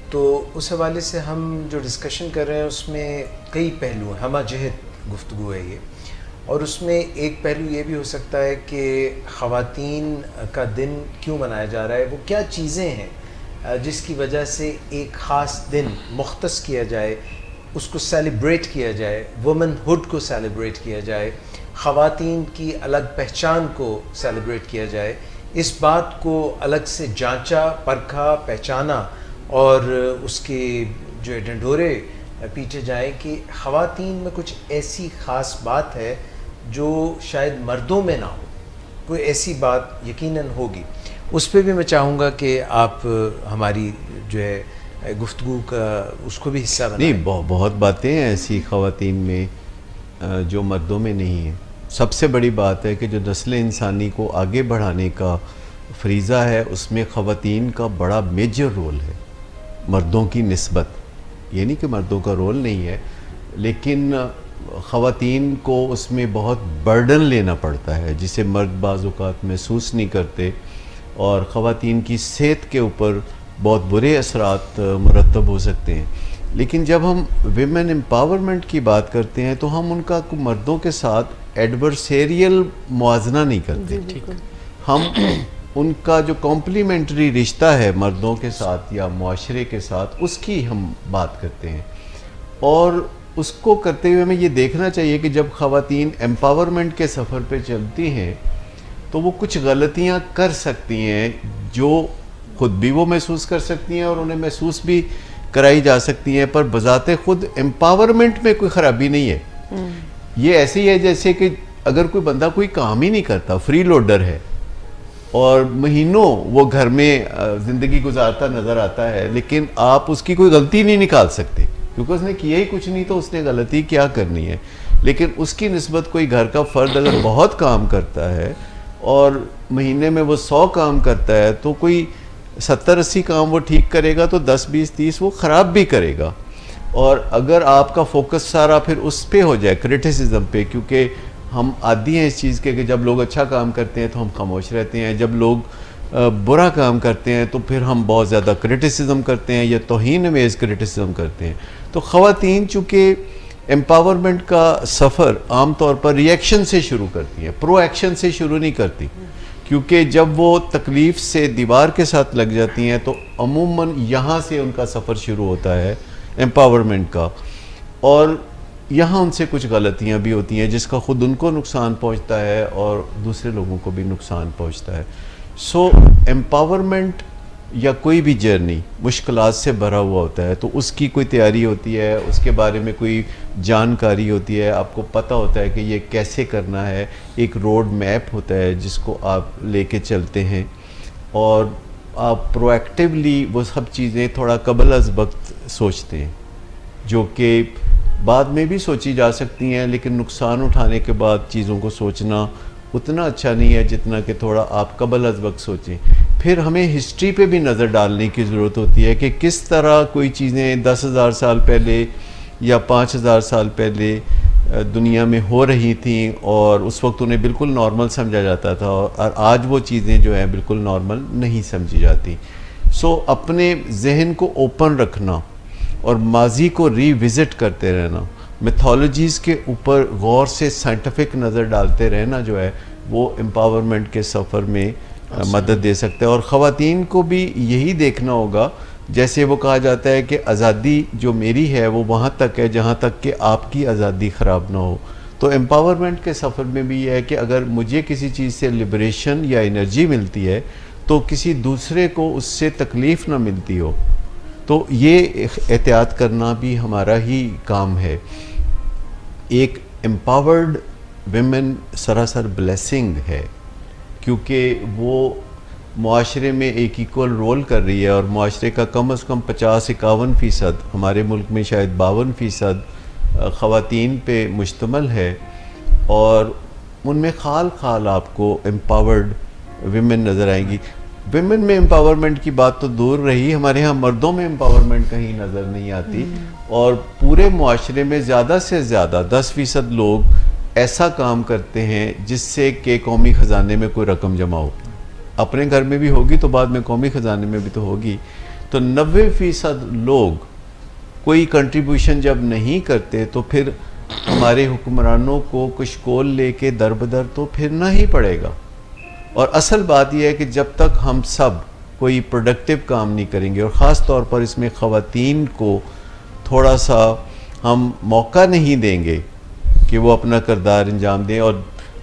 تو اس حوالے سے ہم جو ڈسکشن کر رہے ہیں اس میں کئی پہلو ہیں، ہمہ جہت گفتگو ہے یہ. اور اس میں ایک پہلو یہ بھی ہو سکتا ہے کہ خواتین کا دن کیوں منایا جا رہا ہے، وہ کیا چیزیں ہیں جس کی وجہ سے ایک خاص دن مختص کیا جائے, اس کو سیلیبریٹ کیا جائے, وومن ہوڈ کو سیلیبریٹ کیا جائے, خواتین کی الگ پہچان کو سیلیبریٹ کیا جائے, اس بات کو الگ سے جانچا, پرکھا, پہچانا اور اس کے جو ڈنڈورے پیٹے جائیں کہ خواتین میں کچھ ایسی خاص بات ہے جو شاید مردوں میں نہ ہو. کوئی ایسی بات یقیناً ہوگی. اس پہ بھی میں چاہوں گا کہ آپ ہماری جو ہے گفتگو کا اس کو بھی حصہ بنائیں. نہیں, بہت باتیں ہیں ایسی خواتین میں جو مردوں میں نہیں ہیں. سب سے بڑی بات ہے کہ جو نسل انسانی کو آگے بڑھانے کا فریضہ ہے اس میں خواتین کا بڑا میجر رول ہے مردوں کی نسبت. یہ نہیں کہ مردوں کا رول نہیں ہے, لیکن خواتین کو اس میں بہت برڈن لینا پڑتا ہے جسے مرد بعض اوقات محسوس نہیں کرتے, اور خواتین کی صحت کے اوپر بہت برے اثرات مرتب ہو سکتے ہیں. لیکن جب ہم ویمن امپاورمنٹ کی بات کرتے ہیں تو ہم ان کا مردوں کے ساتھ ایڈورسیریل موازنہ نہیں کرتے. ہم ان کا جو کمپلیمنٹری رشتہ ہے مردوں کے ساتھ یا معاشرے کے ساتھ اس کی ہم بات کرتے ہیں. اور اس کو کرتے ہوئے ہمیں یہ دیکھنا چاہیے کہ جب خواتین امپاورمنٹ کے سفر پہ چلتی ہیں تو وہ کچھ غلطیاں کر سکتی ہیں جو خود بھی وہ محسوس کر سکتی ہیں اور انہیں محسوس بھی کرائی جا سکتی ہیں, پر بذات خود امپاورمنٹ میں کوئی خرابی نہیں ہے. یہ ایسے ہی ہے جیسے کہ اگر کوئی بندہ کوئی کام ہی نہیں کرتا, فری لوڈر ہے اور مہینوں وہ گھر میں زندگی گزارتا نظر آتا ہے, لیکن آپ اس کی کوئی غلطی نہیں نکال سکتے کیونکہ اس نے کیا ہی کچھ نہیں, تو اس نے غلطی کیا کرنی ہے. لیکن اس کی نسبت کوئی گھر کا فرد اگر بہت کام کرتا ہے اور مہینے میں وہ 100 کام کرتا ہے تو کوئی 70-80 کام وہ ٹھیک کرے گا تو 10-20-30 وہ خراب بھی کرے گا. اور اگر آپ کا فوکس سارا پھر اس پہ ہو جائے, کرٹیسزم پہ, کیونکہ ہم عادی ہیں اس چیز کے کہ جب لوگ اچھا کام کرتے ہیں تو ہم خاموش رہتے ہیں, جب لوگ برا کام کرتے ہیں تو پھر ہم بہت زیادہ کرٹیسزم کرتے ہیں یا توہین امیز کرٹیسزم کرتے ہیں. تو خواتین چونکہ امپاورمنٹ کا سفر عام طور پر ری ایکشن سے شروع کرتی ہیں, پرو ایکشن سے شروع نہیں کرتی, کیونکہ جب وہ تکلیف سے دیوار کے ساتھ لگ جاتی ہیں تو عموماً یہاں سے ان کا سفر شروع ہوتا ہے امپاورمنٹ کا, اور یہاں ان سے کچھ غلطیاں بھی ہوتی ہیں جس کا خود ان کو نقصان پہنچتا ہے اور دوسرے لوگوں کو بھی نقصان پہنچتا ہے. سو امپاورمنٹ یا کوئی بھی جرنی مشکلات سے بھرا ہوا ہوتا ہے, تو اس کی کوئی تیاری ہوتی ہے, اس کے بارے میں کوئی جانکاری ہوتی ہے, آپ کو پتہ ہوتا ہے کہ یہ کیسے کرنا ہے, ایک روڈ میپ ہوتا ہے جس کو آپ لے کے چلتے ہیں, اور آپ پرو ایکٹیولی وہ سب چیزیں تھوڑا قبل از وقت سوچتے ہیں جو کہ بعد میں بھی سوچی جا سکتی ہیں, لیکن نقصان اٹھانے کے بعد چیزوں کو سوچنا اتنا اچھا نہیں ہے جتنا کہ تھوڑا آپ قبل از وقت سوچیں. پھر ہمیں ہسٹری پہ بھی نظر ڈالنے کی ضرورت ہوتی ہے کہ کس طرح کوئی چیزیں 10,000 سال پہلے یا 5,000 سال پہلے دنیا میں ہو رہی تھیں اور اس وقت انہیں بالکل نارمل سمجھا جاتا تھا, اور آج وہ چیزیں جو ہیں بالکل نارمل نہیں سمجھی جاتی. سو اپنے ذہن کو اوپن رکھنا اور ماضی کو ری وزٹ کرتے رہنا, میتھولوجیز کے اوپر غور سے سائنٹیفک نظر ڈالتے رہنا جو ہے وہ امپاورمنٹ کے سفر میں مدد دے سکتا ہے. اور خواتین کو بھی یہی دیکھنا ہوگا, جیسے وہ کہا جاتا ہے کہ آزادی جو میری ہے وہ وہاں تک ہے جہاں تک کہ آپ کی آزادی خراب نہ ہو. تو امپاورمنٹ کے سفر میں بھی یہ ہے کہ اگر مجھے کسی چیز سے لبریشن یا انرجی ملتی ہے تو کسی دوسرے کو اس سے تکلیف نہ ملتی ہو, تو یہ احتیاط کرنا بھی ہمارا ہی کام ہے. ایک امپاورڈ ویمن سراسر بلیسنگ ہے کیونکہ وہ معاشرے میں ایک ایکول رول کر رہی ہے, اور معاشرے کا کم از کم 50-51%, ہمارے ملک میں شاید 52% خواتین پہ مشتمل ہے, اور ان میں خال خال آپ کو امپاورڈ ویمن نظر آئیں گی. ویمن میں امپاورمنٹ کی بات تو دور رہی, ہمارے ہاں مردوں میں امپاورمنٹ کہیں نظر نہیں آتی, اور پورے معاشرے میں زیادہ سے زیادہ 10% لوگ ایسا کام کرتے ہیں جس سے کہ قومی خزانے میں کوئی رقم جمع ہو. اپنے گھر میں بھی ہوگی تو بعد میں قومی خزانے میں بھی تو ہوگی. تو 90% لوگ کوئی کنٹریبیوشن جب نہیں کرتے تو پھر ہمارے حکمرانوں کو کشکول لے کے در بدر تو پھرنا ہی پڑے گا. اور اصل بات یہ ہے کہ جب تک ہم سب کوئی پروڈکٹیو کام نہیں کریں گے، اور خاص طور پر اس میں خواتین کو تھوڑا سا ہم موقع نہیں دیں گے کہ وہ اپنا کردار انجام دیں، اور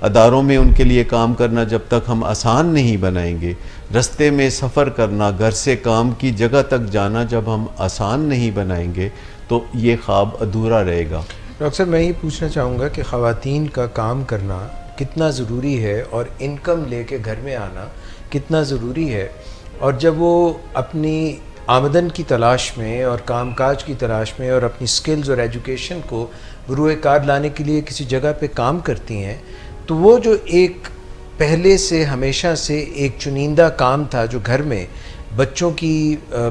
اداروں میں ان کے لیے کام کرنا جب تک ہم آسان نہیں بنائیں گے، رستے میں سفر کرنا، گھر سے کام کی جگہ تک جانا جب ہم آسان نہیں بنائیں گے تو یہ خواب ادھورا رہے گا۔ ڈاکٹر صاحب میں یہ پوچھنا چاہوں گا کہ خواتین کا کام کرنا کتنا ضروری ہے اور انکم لے کے گھر میں آنا کتنا ضروری ہے، اور جب وہ اپنی آمدن کی تلاش میں اور کام کاج کی تلاش میں اور اپنی سکلز اور ایجوکیشن کو بروئے کار لانے کے لیے کسی جگہ پہ کام کرتی ہیں، تو وہ جو ایک پہلے سے ہمیشہ سے ایک چنندہ کام تھا جو گھر میں بچوں کی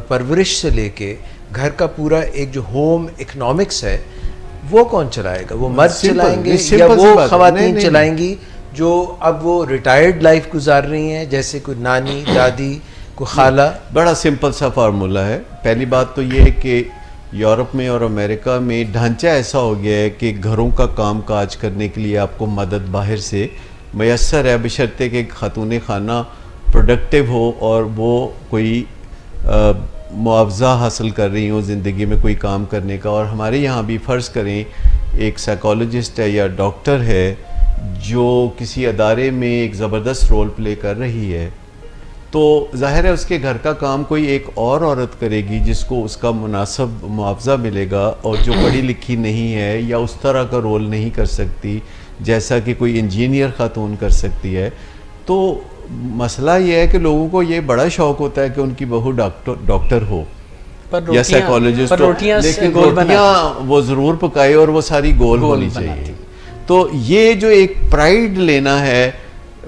پرورش سے لے کے گھر کا پورا ایک جو ہوم اکنامکس ہے، وہ کون چلائے گا؟ وہ مرد چلائیں گے یا وہ خواتین چلائیں گی جو اب وہ ریٹائرڈ لائف گزار رہی ہیں، جیسے کوئی نانی، دادی، کوئی خالہ؟ بڑا سمپل سا فارمولہ ہے۔ پہلی بات تو یہ ہے کہ یورپ میں اور امریکہ میں ڈھانچہ ایسا ہو گیا ہے کہ گھروں کا کام کاج کرنے کے لیے آپ کو مدد باہر سے میسر ہے، بشرطے کہ خاتون خانہ پروڈکٹیو ہو اور وہ کوئی معاوضہ حاصل کر رہی ہوں زندگی میں کوئی کام کرنے کا۔ اور ہمارے یہاں بھی فرض کریں ایک سائیکالوجسٹ ہے یا ڈاکٹر ہے جو کسی ادارے میں ایک زبردست رول پلے کر رہی ہے، تو ظاہر ہے اس کے گھر کا کام کوئی ایک اور عورت کرے گی جس کو اس کا مناسب معاوضہ ملے گا، اور جو پڑھی لکھی نہیں ہے یا اس طرح کا رول نہیں کر سکتی جیسا کہ کوئی انجینئر خاتون کر سکتی ہے۔ تو مسئلہ یہ ہے کہ لوگوں کو یہ بڑا شوق ہوتا ہے کہ ان کی بہو ڈاکٹر ہو یا سائیکالوجسٹ ہو، لیکن روٹیاں وہ ضرور پکائے اور وہ ساری گول ہونی چاہیے۔ تو یہ جو ایک پرائیڈ لینا ہے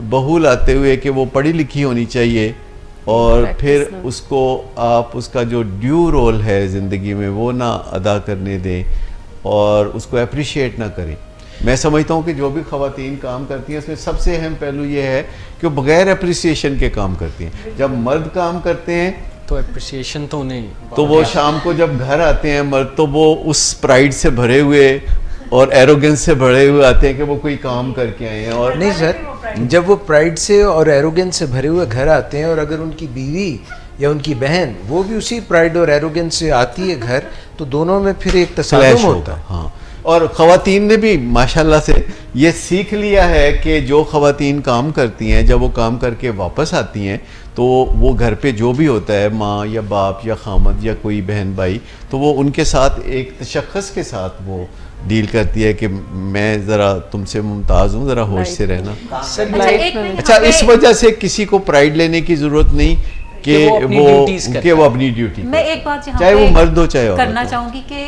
بہو لاتے ہوئے کہ وہ پڑھی لکھی ہونی چاہیے، اور پھر اس کو آپ اس کا جو ڈیو رول ہے زندگی میں وہ نہ ادا کرنے دیں اور اس کو اپریشیٹ نہ کریں۔ میں سمجھتا ہوں کہ جو بھی خواتین کام کرتی ہیں اس میں سب سے اہم پہلو یہ ہے کہ وہ بغیر اپریسیشن کے کام کرتی ہیں۔ جب مرد کام کرتے ہیں تو اپریسیشن تو نہیں، تو وہ شام کو جب گھر آتے ہیں مرد تو وہ اس پرائڈ سے بھرے ہوئے اور ایروگنس سے بھرے ہوئے آتے ہیں کہ وہ کوئی کام کر کے آئے ہیں۔ اور نہیں سر، جب وہ پرائڈ سے اور ایروگنس سے بھرے ہوئے گھر آتے ہیں اور اگر ان کی بیوی یا ان کی بہن وہ بھی اسی پرائڈ اور ایروگنس سے آتی ہے گھر، تو دونوں میں پھر ایک تصادم ہوتا ہے۔ ہاں، اور خواتین نے بھی ماشاءاللہ سے یہ سیکھ لیا ہے کہ جو خواتین کام کرتی ہیں جب وہ کام کر کے واپس آتی ہیں تو وہ گھر پہ جو بھی ہوتا ہے ماں یا باپ یا خامد یا کوئی بہن بھائی، تو وہ ان کے ساتھ ایک تشخص کے ساتھ وہ ڈیل کرتی ہے کہ میں ذرا تم سے ممتاز ہوں، ذرا ہوش سے رہنا۔ اچھا، اس وجہ سے کسی کو پرائڈ لینے کی ضرورت نہیں کہ وہ اپنی ڈیوٹی، میں ایک بات یہاں چاہے وہ مرد ہو چاہے کرنا چاہوں گی کہ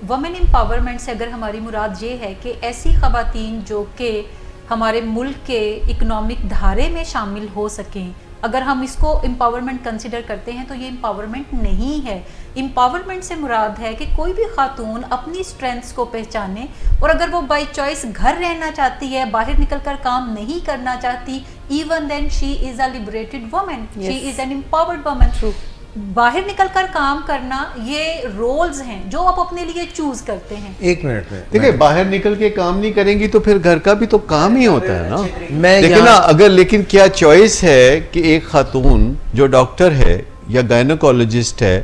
وومن امپاورمنٹ سے اگر ہماری مراد یہ ہے کہ ایسی خواتین جو کہ ہمارے ملک کے اکنامک دھارے میں شامل ہو سکیں، اگر ہم اس کو امپاورمنٹ کنسیڈر کرتے ہیں تو یہ امپاورمنٹ نہیں ہے۔ امپاورمنٹ سے مراد ہے کہ کوئی بھی خاتون اپنی سٹرینتھس کو پہچانے، اور اگر وہ بائی چوائس گھر رہنا چاہتی ہے، باہر نکل کر کام نہیں کرنا چاہتی، even then she is a liberated woman, she is an empowered woman. باہر نکل کر کام کرنا یہ رولز ہیں جو آپ اپنے لیے چوز کرتے ہیں۔ ایک منٹ میں دیکھیں، باہر نکل کے کام نہیں کریں گی تو پھر گھر کا بھی تو کام ہی ہوتا ہے نا۔ میں لیکن اگر لیکن کیا چوائس ہے کہ ایک خاتون جو ڈاکٹر ہے یا گائنوکالوجسٹ ہے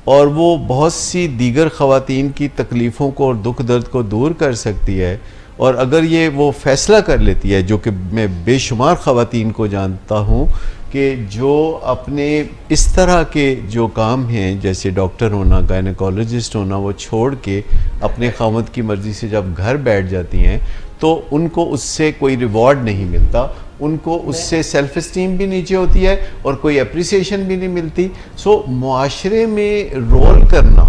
اور وہ بہت سی دیگر خواتین کی تکلیفوں کو اور دکھ درد کو دور کر سکتی ہے، اور اگر یہ وہ فیصلہ کر لیتی ہے، جو کہ میں بے شمار خواتین کو جانتا ہوں کہ جو اپنے اس طرح کے جو کام ہیں جیسے ڈاکٹر ہونا، گائنیکالوجسٹ ہونا، وہ چھوڑ کے اپنے خاوند کی مرضی سے جب گھر بیٹھ جاتی ہیں تو ان کو اس سے کوئی ریوارڈ نہیں ملتا، ان کو اس سے سیلف اسٹیم بھی نیچے ہوتی ہے اور کوئی اپریسیشن بھی نہیں ملتی۔ سو معاشرے میں رول کرنا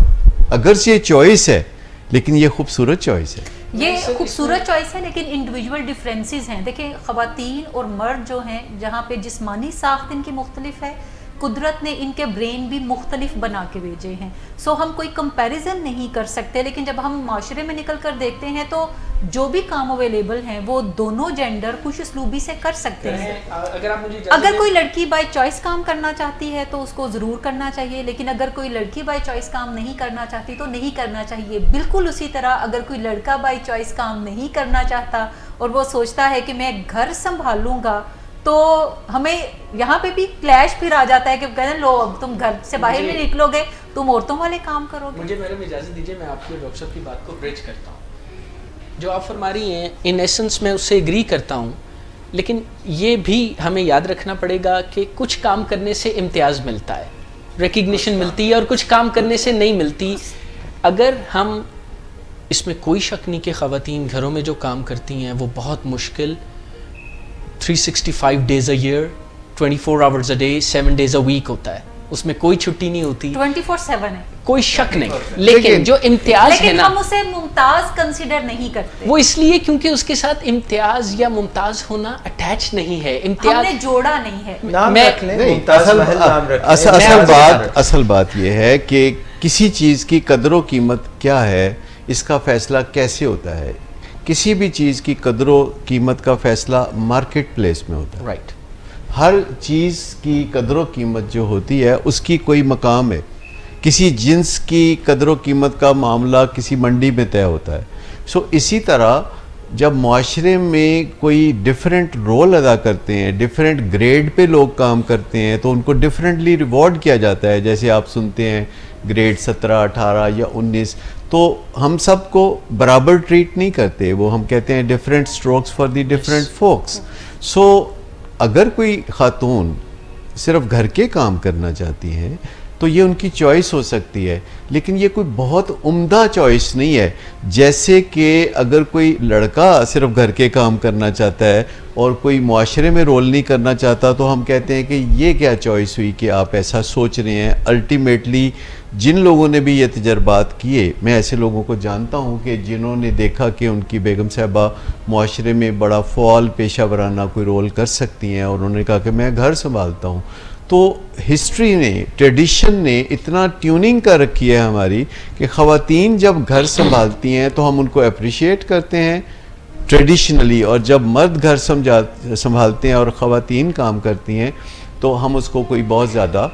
اگرچہ یہ چوائس ہے لیکن یہ خوبصورت چوائس ہے۔ یہ خوبصورت چوائس ہے، لیکن انڈیویجول ڈیفرنسز ہیں۔ دیکھیں، خواتین اور مرد جو ہیں، جہاں پہ جسمانی ساخت ان کی مختلف ہے، قدرت نے ان کے برین بھی مختلف بنا کے بھیجے ہیں، سو ہم کوئی کمپیریزن نہیں کر سکتے۔ لیکن جب ہم معاشرے میں نکل کر دیکھتے ہیں تو جو بھی کام اویلیبل ہیں وہ دونوں جینڈر خوش اسلوبی سے کر سکتے ہیں۔ اگر کوئی لڑکی بائی چوائس کام کرنا چاہتی ہے تو اس کو ضرور کرنا چاہیے، لیکن اگر کوئی لڑکی بائی چوائس کام نہیں کرنا چاہتی تو نہیں کرنا چاہیے۔ بالکل اسی طرح اگر کوئی لڑکا بائی چوائس کام نہیں کرنا چاہتا اور وہ سوچتا ہے کہ میں گھر سنبھالوں گا تو ہمیں یہاں پہ بھی کلیش پھر آ جاتا ہے کہ کہتے ہیں لو اب تم گھر سے باہر نہیں نکلو گے, تم عورتوں والے کام کرو گے. مجھے میڈم اجازت دیجیے, میں آپ کی ڈاکٹر صاحب کی بات کو برج کرتا ہوں. جو آپ فرما رہی ہیں ان ایسنس میں اس سے ایگری کرتا ہوں, لیکن یہ بھی ہمیں یاد رکھنا پڑے گا کہ کچھ کام کرنے سے امتیاز ملتا ہے, ریکگنیشن ملتی ہے, اور کچھ کام کرنے سے نہیں ملتی. اگر ہم اس میں کوئی شک نہیں کہ خواتین گھروں میں جو کام کرتی ہیں وہ بہت مشکل 365 days a year 24 hours a day 7 days a week ہوتا ہے, اس میں کوئی چھٹی نہیں ہوتی, 24/7 ہے, کوئی شک نہیں. لیکن جو امتیاز ہے لیکن نا ہم اسے ممتاز کنسیڈر نہیں کرتے. وہ اس لیے کیونکہ اس کے ساتھ امتیاز یا ممتاز ہونا اٹیچ نہیں ہے. ہم امتیاز نے جوڑا نہیں ہے. نام میں- رکھ لیں, نہیں, ممتاز محل نام رکھ لیں. اصل بات یہ ہے کہ کسی چیز کی قدر و قیمت کیا ہے, اس کا فیصلہ کیسے ہوتا ہے. کسی بھی چیز کی قدر و قیمت کا فیصلہ مارکیٹ پلیس میں ہوتا ہے. رائٹ. ہر چیز کی قدر و قیمت جو ہوتی ہے اس کی کوئی مقام ہے. کسی جنس کی قدر و قیمت کا معاملہ کسی منڈی میں طے ہوتا ہے. اسی طرح جب معاشرے میں کوئی ڈیفرنٹ رول ادا کرتے ہیں, ڈیفرنٹ گریڈ پہ لوگ کام کرتے ہیں, تو ان کو ڈیفرنٹلی ریوارڈ کیا جاتا ہے. جیسے آپ سنتے ہیں گریڈ 17, 18 یا 19, تو ہم سب کو برابر ٹریٹ نہیں کرتے. وہ ہم کہتے ہیں different strokes for the different focus. اگر کوئی خاتون صرف گھر کے کام کرنا چاہتی ہیں تو یہ ان کی چوائس ہو سکتی ہے, لیکن یہ کوئی بہت عمدہ چوائس نہیں ہے. جیسے کہ اگر کوئی لڑکا صرف گھر کے کام کرنا چاہتا ہے اور کوئی معاشرے میں رول نہیں کرنا چاہتا, تو ہم کہتے ہیں کہ یہ کیا چوائس ہوئی کہ آپ ایسا سوچ رہے ہیں. الٹیمیٹلی جن لوگوں نے بھی یہ تجربات کیے, میں ایسے لوگوں کو جانتا ہوں کہ جنہوں نے دیکھا کہ ان کی بیگم صاحبہ معاشرے میں بڑا فعال پیشہ ورانہ کوئی رول کر سکتی ہیں, اور انہوں نے کہا کہ میں گھر سنبھالتا ہوں. تو ہسٹری نے, ٹریڈیشن نے اتنا ٹیوننگ کر رکھی ہے ہماری کہ خواتین جب گھر سنبھالتی ہیں تو ہم ان کو اپریشیٹ کرتے ہیں ٹریڈیشنلی, اور جب مرد گھر سنبھالتے ہیں اور خواتین کام کرتی ہیں تو ہم اس کو کوئی بہت زیادہ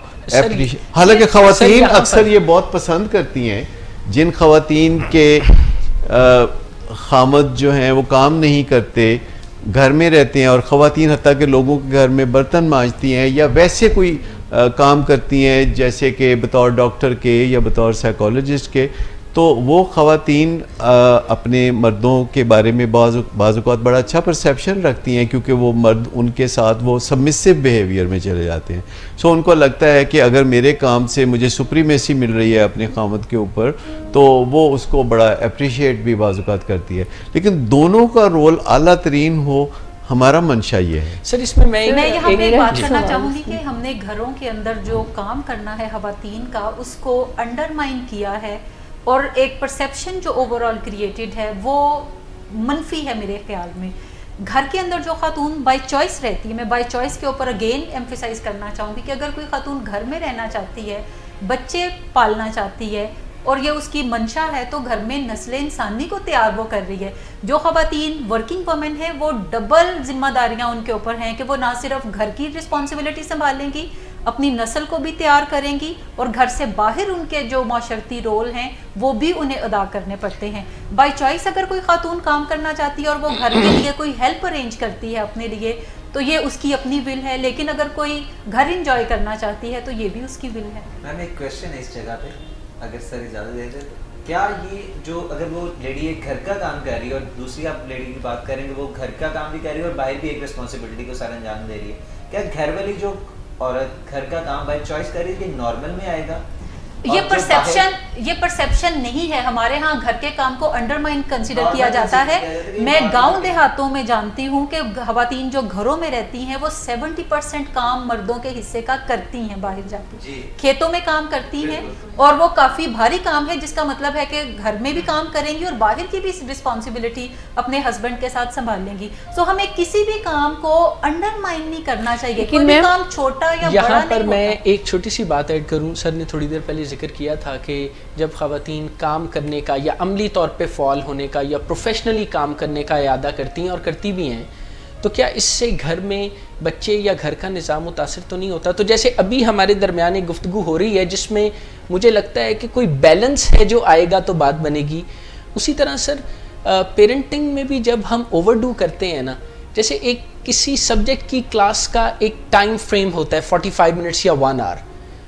حالانکہ خواتین اکثر یہ بہت پسند کرتی ہیں. جن خواتین کے خامد جو ہیں وہ کام نہیں کرتے, گھر میں رہتے ہیں, اور خواتین حتیٰ کہ لوگوں کے گھر میں برتن مانجتی ہیں یا ویسے کوئی کام کرتی ہیں جیسے کہ بطور ڈاکٹر کے یا بطور سائیکالوجسٹ کے, تو وہ خواتین اپنے مردوں کے بارے میں بعض اوقات بڑا اچھا پرسیپشن رکھتی ہیں, کیونکہ وہ مرد ان کے ساتھ وہ سبمسو بیہیویئر میں چلے جاتے ہیں. ان کو لگتا ہے کہ اگر میرے کام سے مجھے سپریمیسی مل رہی ہے اپنے خامد کے اوپر, تو وہ اس کو بڑا اپریشیٹ بھی بعض اوقات کرتی ہے. لیکن دونوں کا رول اعلیٰ ترین ہو, ہمارا منشا یہ ہے. سر اس میں یہاں پہ بات کرنا چاہوں گی کہ ہم نے گھروں کے اندر جو کام کرنا ہے خواتین کا, اس کو انڈرمائن کیا ہے, اور ایک پرسیپشن جو اوور آل کریٹڈ ہے وہ منفی ہے میرے خیال میں. گھر کے اندر جو خاتون بائی چوائس رہتی ہے, میں بائی چوائس کے اوپر اگین ایمفیسائز کرنا چاہوں گی کہ اگر کوئی خاتون گھر میں رہنا چاہتی ہے, بچے پالنا چاہتی ہے, اور یہ اس کی منشا ہے, تو گھر میں نسل انسانی کو تیار وہ کر رہی ہے. جو خواتین ورکنگ وومن ہیں وہ ڈبل ذمہ داریاں ان کے اوپر ہیں کہ وہ نہ صرف گھر کی رسپانسبلٹی سنبھالیں گی, اپنی نسل کو بھی تیار کریں گی, اور گھر سے باہر ان کے جو معاشرتی رول ہیں وہ بھی انہیں ادا کرنے پڑتے ہیں. بائی چوائس اگر کوئی خاتون کام کرنا چاہتی ہے اور وہ گھر کے لیے کوئی ہیلپ ارینج کرتی ہے اپنے لیے, تو یہ اس کی اپنی ول ہے. لیکن اگر کوئی گھر انجوائے کرنا چاہتی ہے تو یہ بھی اس کی ول ہے. میم ایک کویشچن ہے اس جگہ پہ, اگر سر اجازت دے دیں, کیا یہ جو اگر وہ لیڈی ایک گھر کا کام کر رہی ہے, اور دوسری آپ لیڈی کی بات کریں کہ وہ گھر کا کام بھی کر رہی ہے اور باہر بھی ایک رسپانسبلٹی کو سر انجام دے رہی ہے, کیا گھر والی جو عورت گھر کا کام بائی چوائس کر رہی ہے کہ نارمل میں آئے گا؟ یہ پرسیپشن نہیں ہے ہمارے ہاں. گھر کے کام کو انڈرمائن کنسیڈر کیا جاتا ہے. میں گاؤں دیہاتوں میں جانتی ہوں کہ خواتین جو گھروں میں رہتی ہیں وہ 70% کام مردوں کے حصے کا کرتی ہیں, باہر جا کے کھیتوں میں کام کرتی ہیں, اور وہ کافی بھاری کام ہے, جس کا مطلب ہے کہ گھر میں بھی کام کریں گی اور باہر کی بھی رسپانسبلٹی اپنے ہسبینڈ کے ساتھ سنبھال لیں گی. سو ہمیں کسی بھی کام کو انڈرمائن نہیں کرنا چاہیے. کوئی بھی کام چھوٹا یا بڑا نہیں ہوتا. یہاں پر میں ایک چھوٹی سی بات ایڈ کروں. سر نے تھوڑی دیر پہلے ذکر کیا تھا کہ جب خواتین کام کرنے کا یا عملی طور پہ فعال ہونے کا یا پروفیشنلی کام کرنے کا اعادہ کرتی ہیں اور کرتی بھی ہیں, تو کیا اس سے گھر میں بچے یا گھر کا نظام متاثر تو نہیں ہوتا؟ تو جیسے ابھی ہمارے درمیان ایک گفتگو ہو رہی ہے جس میں مجھے لگتا ہے کہ کوئی بیلنس ہے جو آئے گا تو بات بنے گی. اسی طرح سر پیرنٹنگ میں بھی جب ہم اوور ڈو کرتے ہیں نا, جیسے ایک کسی سبجیکٹ کی کلاس کا ایک ٹائم فریم ہوتا ہے 45 منٹس یا 1 آور.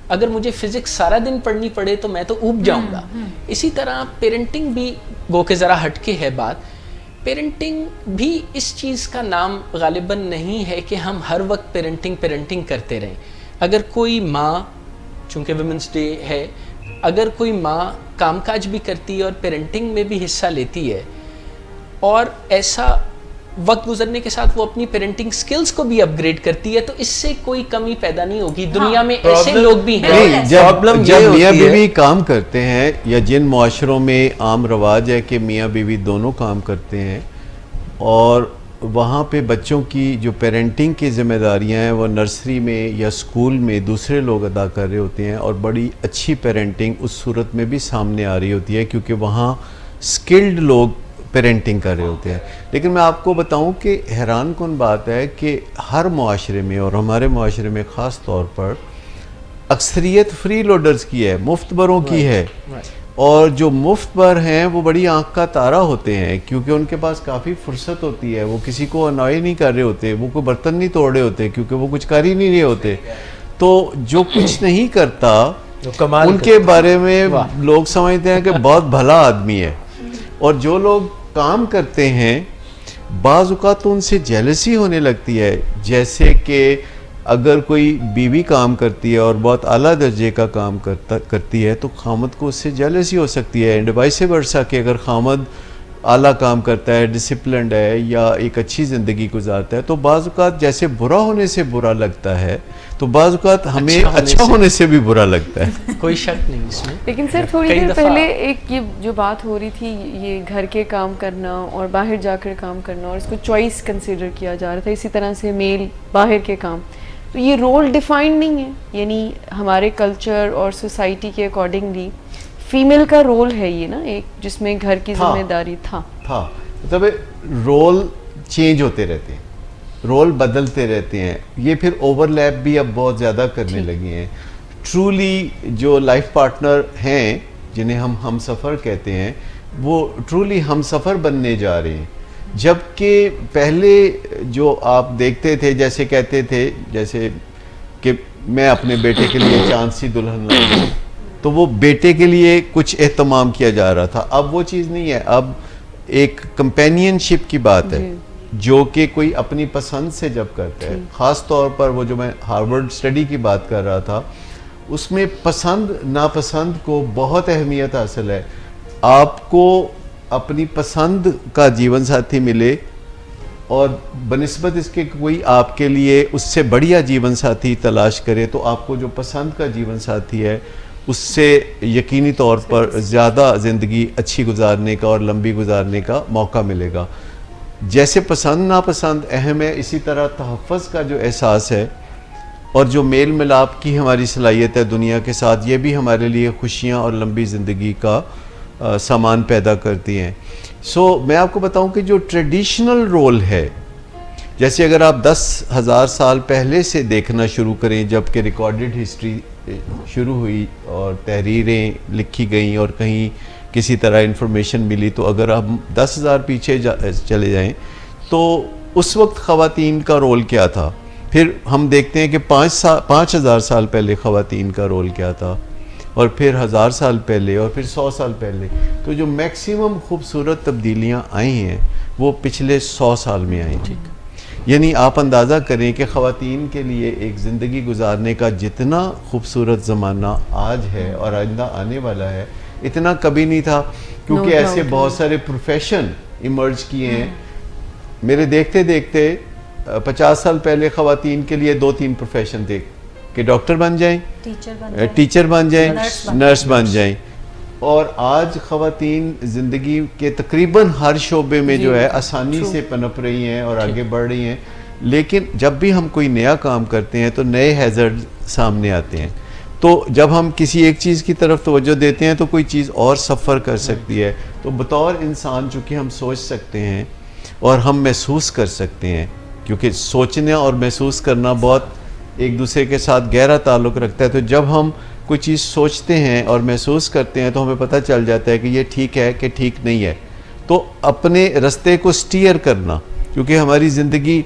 اگر مجھے فزکس سارا دن پڑھنی پڑے تو میں تو اوب جاؤں گا. اسی طرح پیرنٹنگ بھی گو کہ ذرا ہٹ کے ہے بات. پیرنٹنگ بھی اس چیز کا نام غالباً نہیں ہے کہ ہم ہر وقت پیرنٹنگ کرتے رہیں. اگر کوئی ماں، چونکہ ویمنس ڈے ہے، اگر کوئی ماں کام کاج بھی کرتی ہے اور پیرنٹنگ میں بھی حصہ لیتی ہے اور ایسا وقت گزرنے کے ساتھ وہ اپنی پیرنٹنگ سکلز کو بھی اپ گریڈ کرتی ہے تو اس سے کوئی کمی پیدا نہیں ہوگی. دنیا میں ایسے لوگ بھی ہیں. جب میاں بیوی کام کرتے ہیں یا جن معاشروں میں عام رواج ہے کہ میاں بیوی دونوں کام کرتے ہیں اور وہاں پہ بچوں کی جو پیرنٹنگ کی ذمہ داریاں ہیں وہ نرسری میں یا اسکول میں دوسرے لوگ ادا کر رہے ہوتے ہیں اور بڑی اچھی پیرنٹنگ اس صورت میں بھی سامنے آ رہی ہوتی ہے کیونکہ وہاں اسکلڈ لوگ پیرنٹنگ کر رہے ہوتے ہیں. لیکن میں آپ کو بتاؤں کہ حیران کن بات ہے کہ ہر معاشرے میں اور ہمارے معاشرے میں خاص طور پر اکثریت فری لوڈرز کی ہے، مفت بروں کی ہے. اور جو مفت بر ہیں وہ بڑی آنکھ کا تارا ہوتے ہیں کیونکہ ان کے پاس کافی فرصت ہوتی ہے. وہ کسی کو انوائے نہیں کر رہے ہوتے، وہ کوئی برتن نہیں توڑ رہے ہوتے کیونکہ وہ کچھ کر ہی نہیں رہے ہوتے. تو جو کچھ نہیں کرتا ان کے بارے میں لوگ سمجھتے ہیں کہ بہت بھلا آدمی ہے. اور جو لوگ کام کرتے ہیں بعض اوقات تو ان سے جیلسی ہونے لگتی ہے. جیسے کہ اگر کوئی بیوی کام کرتی ہے اور بہت اعلیٰ درجے کا کام کرتی ہے تو خامد کو اس سے جیلسی ہو سکتی ہے. اینڈ وائس ورسا کہ اگر خامد اعلیٰ کام کرتا ہے، ڈسپلنڈ ہے یا ایک اچھی زندگی گزارتا ہے تو بعض اوقات جیسے برا ہونے سے برا لگتا ہے تو بعض اوقات ہمیں اچھا ہونے سے بھی برا لگتا ہے. کوئی شک نہیں اس میں. لیکن سر تھوڑی دیر پہلے ایک یہ جو بات ہو رہی تھی یہ گھر کے کام کرنا اور باہر جا کر کام کرنا اور اس کو چوائس کنسیڈر کیا جا رہا تھا، اسی طرح سے میل باہر کے کام، تو یہ رول ڈیفائنڈ نہیں ہے. یعنی ہمارے کلچر اور سوسائٹی کے اکارڈنگلی فیمیل کا رول ہے یہ نا ایک جس میں گھر کی ذمہ داری تھا. مطلب رول چینج ہوتے رہتے ہیں، رول بدلتے رہتے ہیں. یہ پھر اوور لیپ بھی اب بہت زیادہ کرنے لگے ہیں. ٹرولی جو لائف پارٹنر ہیں جنہیں ہم سفر کہتے ہیں وہ ٹرولی ہم سفر بننے جا رہے ہیں. جبکہ پہلے جو آپ دیکھتے تھے جیسے کہتے تھے جیسے کہ میں اپنے بیٹے کے لیے چاند سی دلہن لاؤں تو وہ بیٹے کے لیے کچھ اہتمام کیا جا رہا تھا. اب وہ چیز نہیں ہے. اب ایک کمپینین شپ کی بات ہے جو کہ کوئی اپنی پسند سے جب کرتا ہے. خاص طور پر وہ جو میں ہارورڈ اسٹڈی کی بات کر رہا تھا اس میں پسند ناپسند کو بہت اہمیت حاصل ہے. آپ کو اپنی پسند کا جیون ساتھی ملے اور بنسبت اس کے کوئی آپ کے لیے اس سے بڑھیا جیون ساتھی تلاش کرے تو آپ کو جو پسند کا جیون ساتھی ہے اس سے یقینی طور پر زیادہ زندگی اچھی گزارنے کا اور لمبی گزارنے کا موقع ملے گا. جیسے پسند ناپسند اہم ہے اسی طرح تحفظ کا جو احساس ہے اور جو میل ملاپ کی ہماری صلاحیت ہے دنیا کے ساتھ یہ بھی ہمارے لیے خوشیاں اور لمبی زندگی کا سامان پیدا کرتی ہیں. میں آپ کو بتاؤں کہ جو ٹریڈیشنل رول ہے جیسے اگر آپ 10,000 سال پہلے سے دیکھنا شروع کریں جب کہ ریکارڈڈ ہسٹری شروع ہوئی اور تحریریں لکھی گئیں اور کہیں کسی طرح انفارمیشن ملی تو اگر ہم 10,000 پیچھے چلے جائیں تو اس وقت خواتین کا رول کیا تھا. پھر ہم دیکھتے ہیں کہ 5,000 سال پہلے خواتین کا رول کیا تھا اور پھر 1,000 سال پہلے اور پھر 100 سال پہلے. تو جو میکسیمم خوبصورت تبدیلیاں آئی ہیں وہ پچھلے 100 سال میں آئی ہیں. یعنی آپ اندازہ کریں کہ خواتین کے لیے ایک زندگی گزارنے کا جتنا خوبصورت زمانہ آج ہے اور آئندہ آنے والا ہے اتنا کبھی نہیں تھا کیونکہ ایسے بہت سارے پروفیشن ایمرج کیے ہیں. میرے دیکھتے دیکھتے 50 سال پہلے خواتین کے لیے 2-3 پروفیشن تھے کہ ڈاکٹر بن جائیں، ٹیچر بن جائیں، نرس بن جائیں. اور آج خواتین زندگی کے تقریباً ہر شعبے میں جو ہے آسانی سے پنپ رہی ہیں اور آگے بڑھ رہی ہیں. لیکن جب بھی ہم کوئی نیا کام کرتے ہیں تو نئے ہیزرڈ سامنے آتے ہیں. تو جب ہم کسی ایک چیز کی طرف توجہ دیتے ہیں تو کوئی چیز اور سفر کر سکتی ہے. تو بطور انسان چونکہ ہم سوچ سکتے ہیں اور ہم محسوس کر سکتے ہیں کیونکہ سوچنا اور محسوس کرنا بہت ایک دوسرے کے ساتھ گہرا تعلق رکھتا ہے. تو جب ہم کوئی چیز سوچتے ہیں اور محسوس کرتے ہیں تو ہمیں پتہ چل جاتا ہے کہ یہ ٹھیک ہے کہ ٹھیک نہیں ہے. تو اپنے رستے کو سٹیئر کرنا کیونکہ ہماری زندگی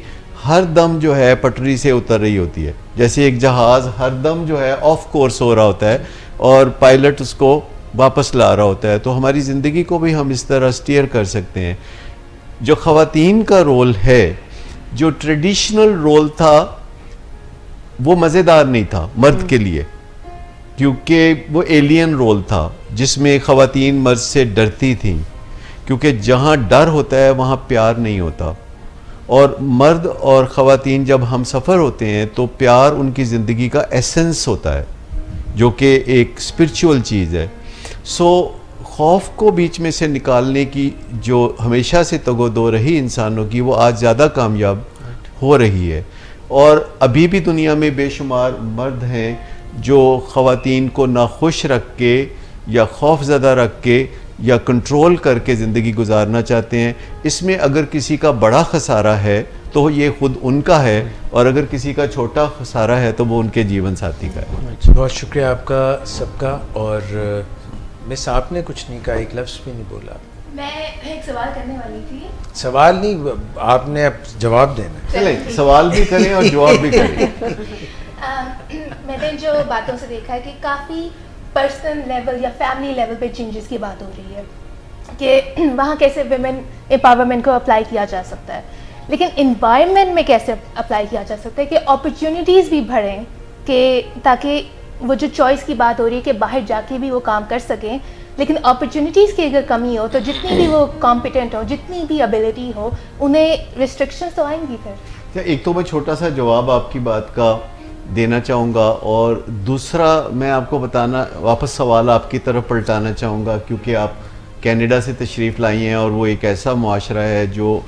ہر دم جو ہے پٹری سے اتر رہی ہوتی ہے، جیسے ایک جہاز ہر دم جو ہے آف کورس ہو رہا ہوتا ہے اور پائلٹ اس کو واپس لا رہا ہوتا ہے. تو ہماری زندگی کو بھی ہم اس طرح اسٹیئر کر سکتے ہیں. جو خواتین کا رول ہے، جو ٹریڈیشنل رول تھا وہ مزیدار نہیں تھا مرد کے لیے، کیونکہ وہ ایلین رول تھا جس میں خواتین مرد سے ڈرتی تھیں، کیونکہ جہاں ڈر ہوتا ہے وہاں پیار نہیں ہوتا. اور مرد اور خواتین جب ہم سفر ہوتے ہیں تو پیار ان کی زندگی کا ایسنس ہوتا ہے، جو کہ ایک اسپرچول چیز ہے. سو خوف کو بیچ میں سے نکالنے کی جو ہمیشہ سے تگ و دو رہی انسانوں کی، وہ آج زیادہ کامیاب ہو رہی ہے. اور ابھی بھی دنیا میں بے شمار مرد ہیں جو خواتین کو ناخوش رکھ کے یا خوف زدہ رکھ کے یا کنٹرول کر کے زندگی گزارنا چاہتے ہیں. اس میں اگر کسی کا بڑا خسارہ ہے تو یہ خود ان کا ہے، اور اگر کسی کا چھوٹا خسارہ ہے تو وہ ان کے جیون ساتھی کا ہے. بہت شکریہ آپ کا سب کا. اور مس آپ نے کچھ نہیں کہا، ایک لفظ بھی نہیں بولا. میں ایک سوال کرنے والی تھی. سوال نہیں، آپ نے اب جواب دینا ہے. چلیں سوال بھی کریں اور جواب بھی کریں. میں نے جو باتوں سے دیکھا ہے کہ کافی پرسنل لیول یا فیملی لیول پہ چینجز کی بات ہو رہی ہے کہ وہاں کیسے ویمن امپاورمنٹ کو اپلائی کیا جا سکتا ہے، لیکن انوائرمنٹ میں کیسے اپلائی کیا جا سکتا ہے کہ اپرچونیٹیز بھی بڑھیں، کہ تاکہ وہ جو چوائس کی بات ہو رہی ہے کہ باہر جا کے بھی وہ کام کر سکیں، لیکن اپرچونیٹیز کی اگر کمی ہو تو جتنی بھی وہ کمپیٹنٹ ہو، جتنی بھی ابیلٹی ہو، انہیں ریسٹرکشنز تو آئیں گی. پھر ایک تو میں چھوٹا سا جواب آپ کی بات کا دینا چاہوں گا، اور دوسرا میں آپ کو بتانا، واپس سوال آپ کی طرف پلٹانا چاہوں گا، کیونکہ آپ کینیڈا سے تشریف لائی ہیں اور وہ ایک ایسا معاشرہ ہے جو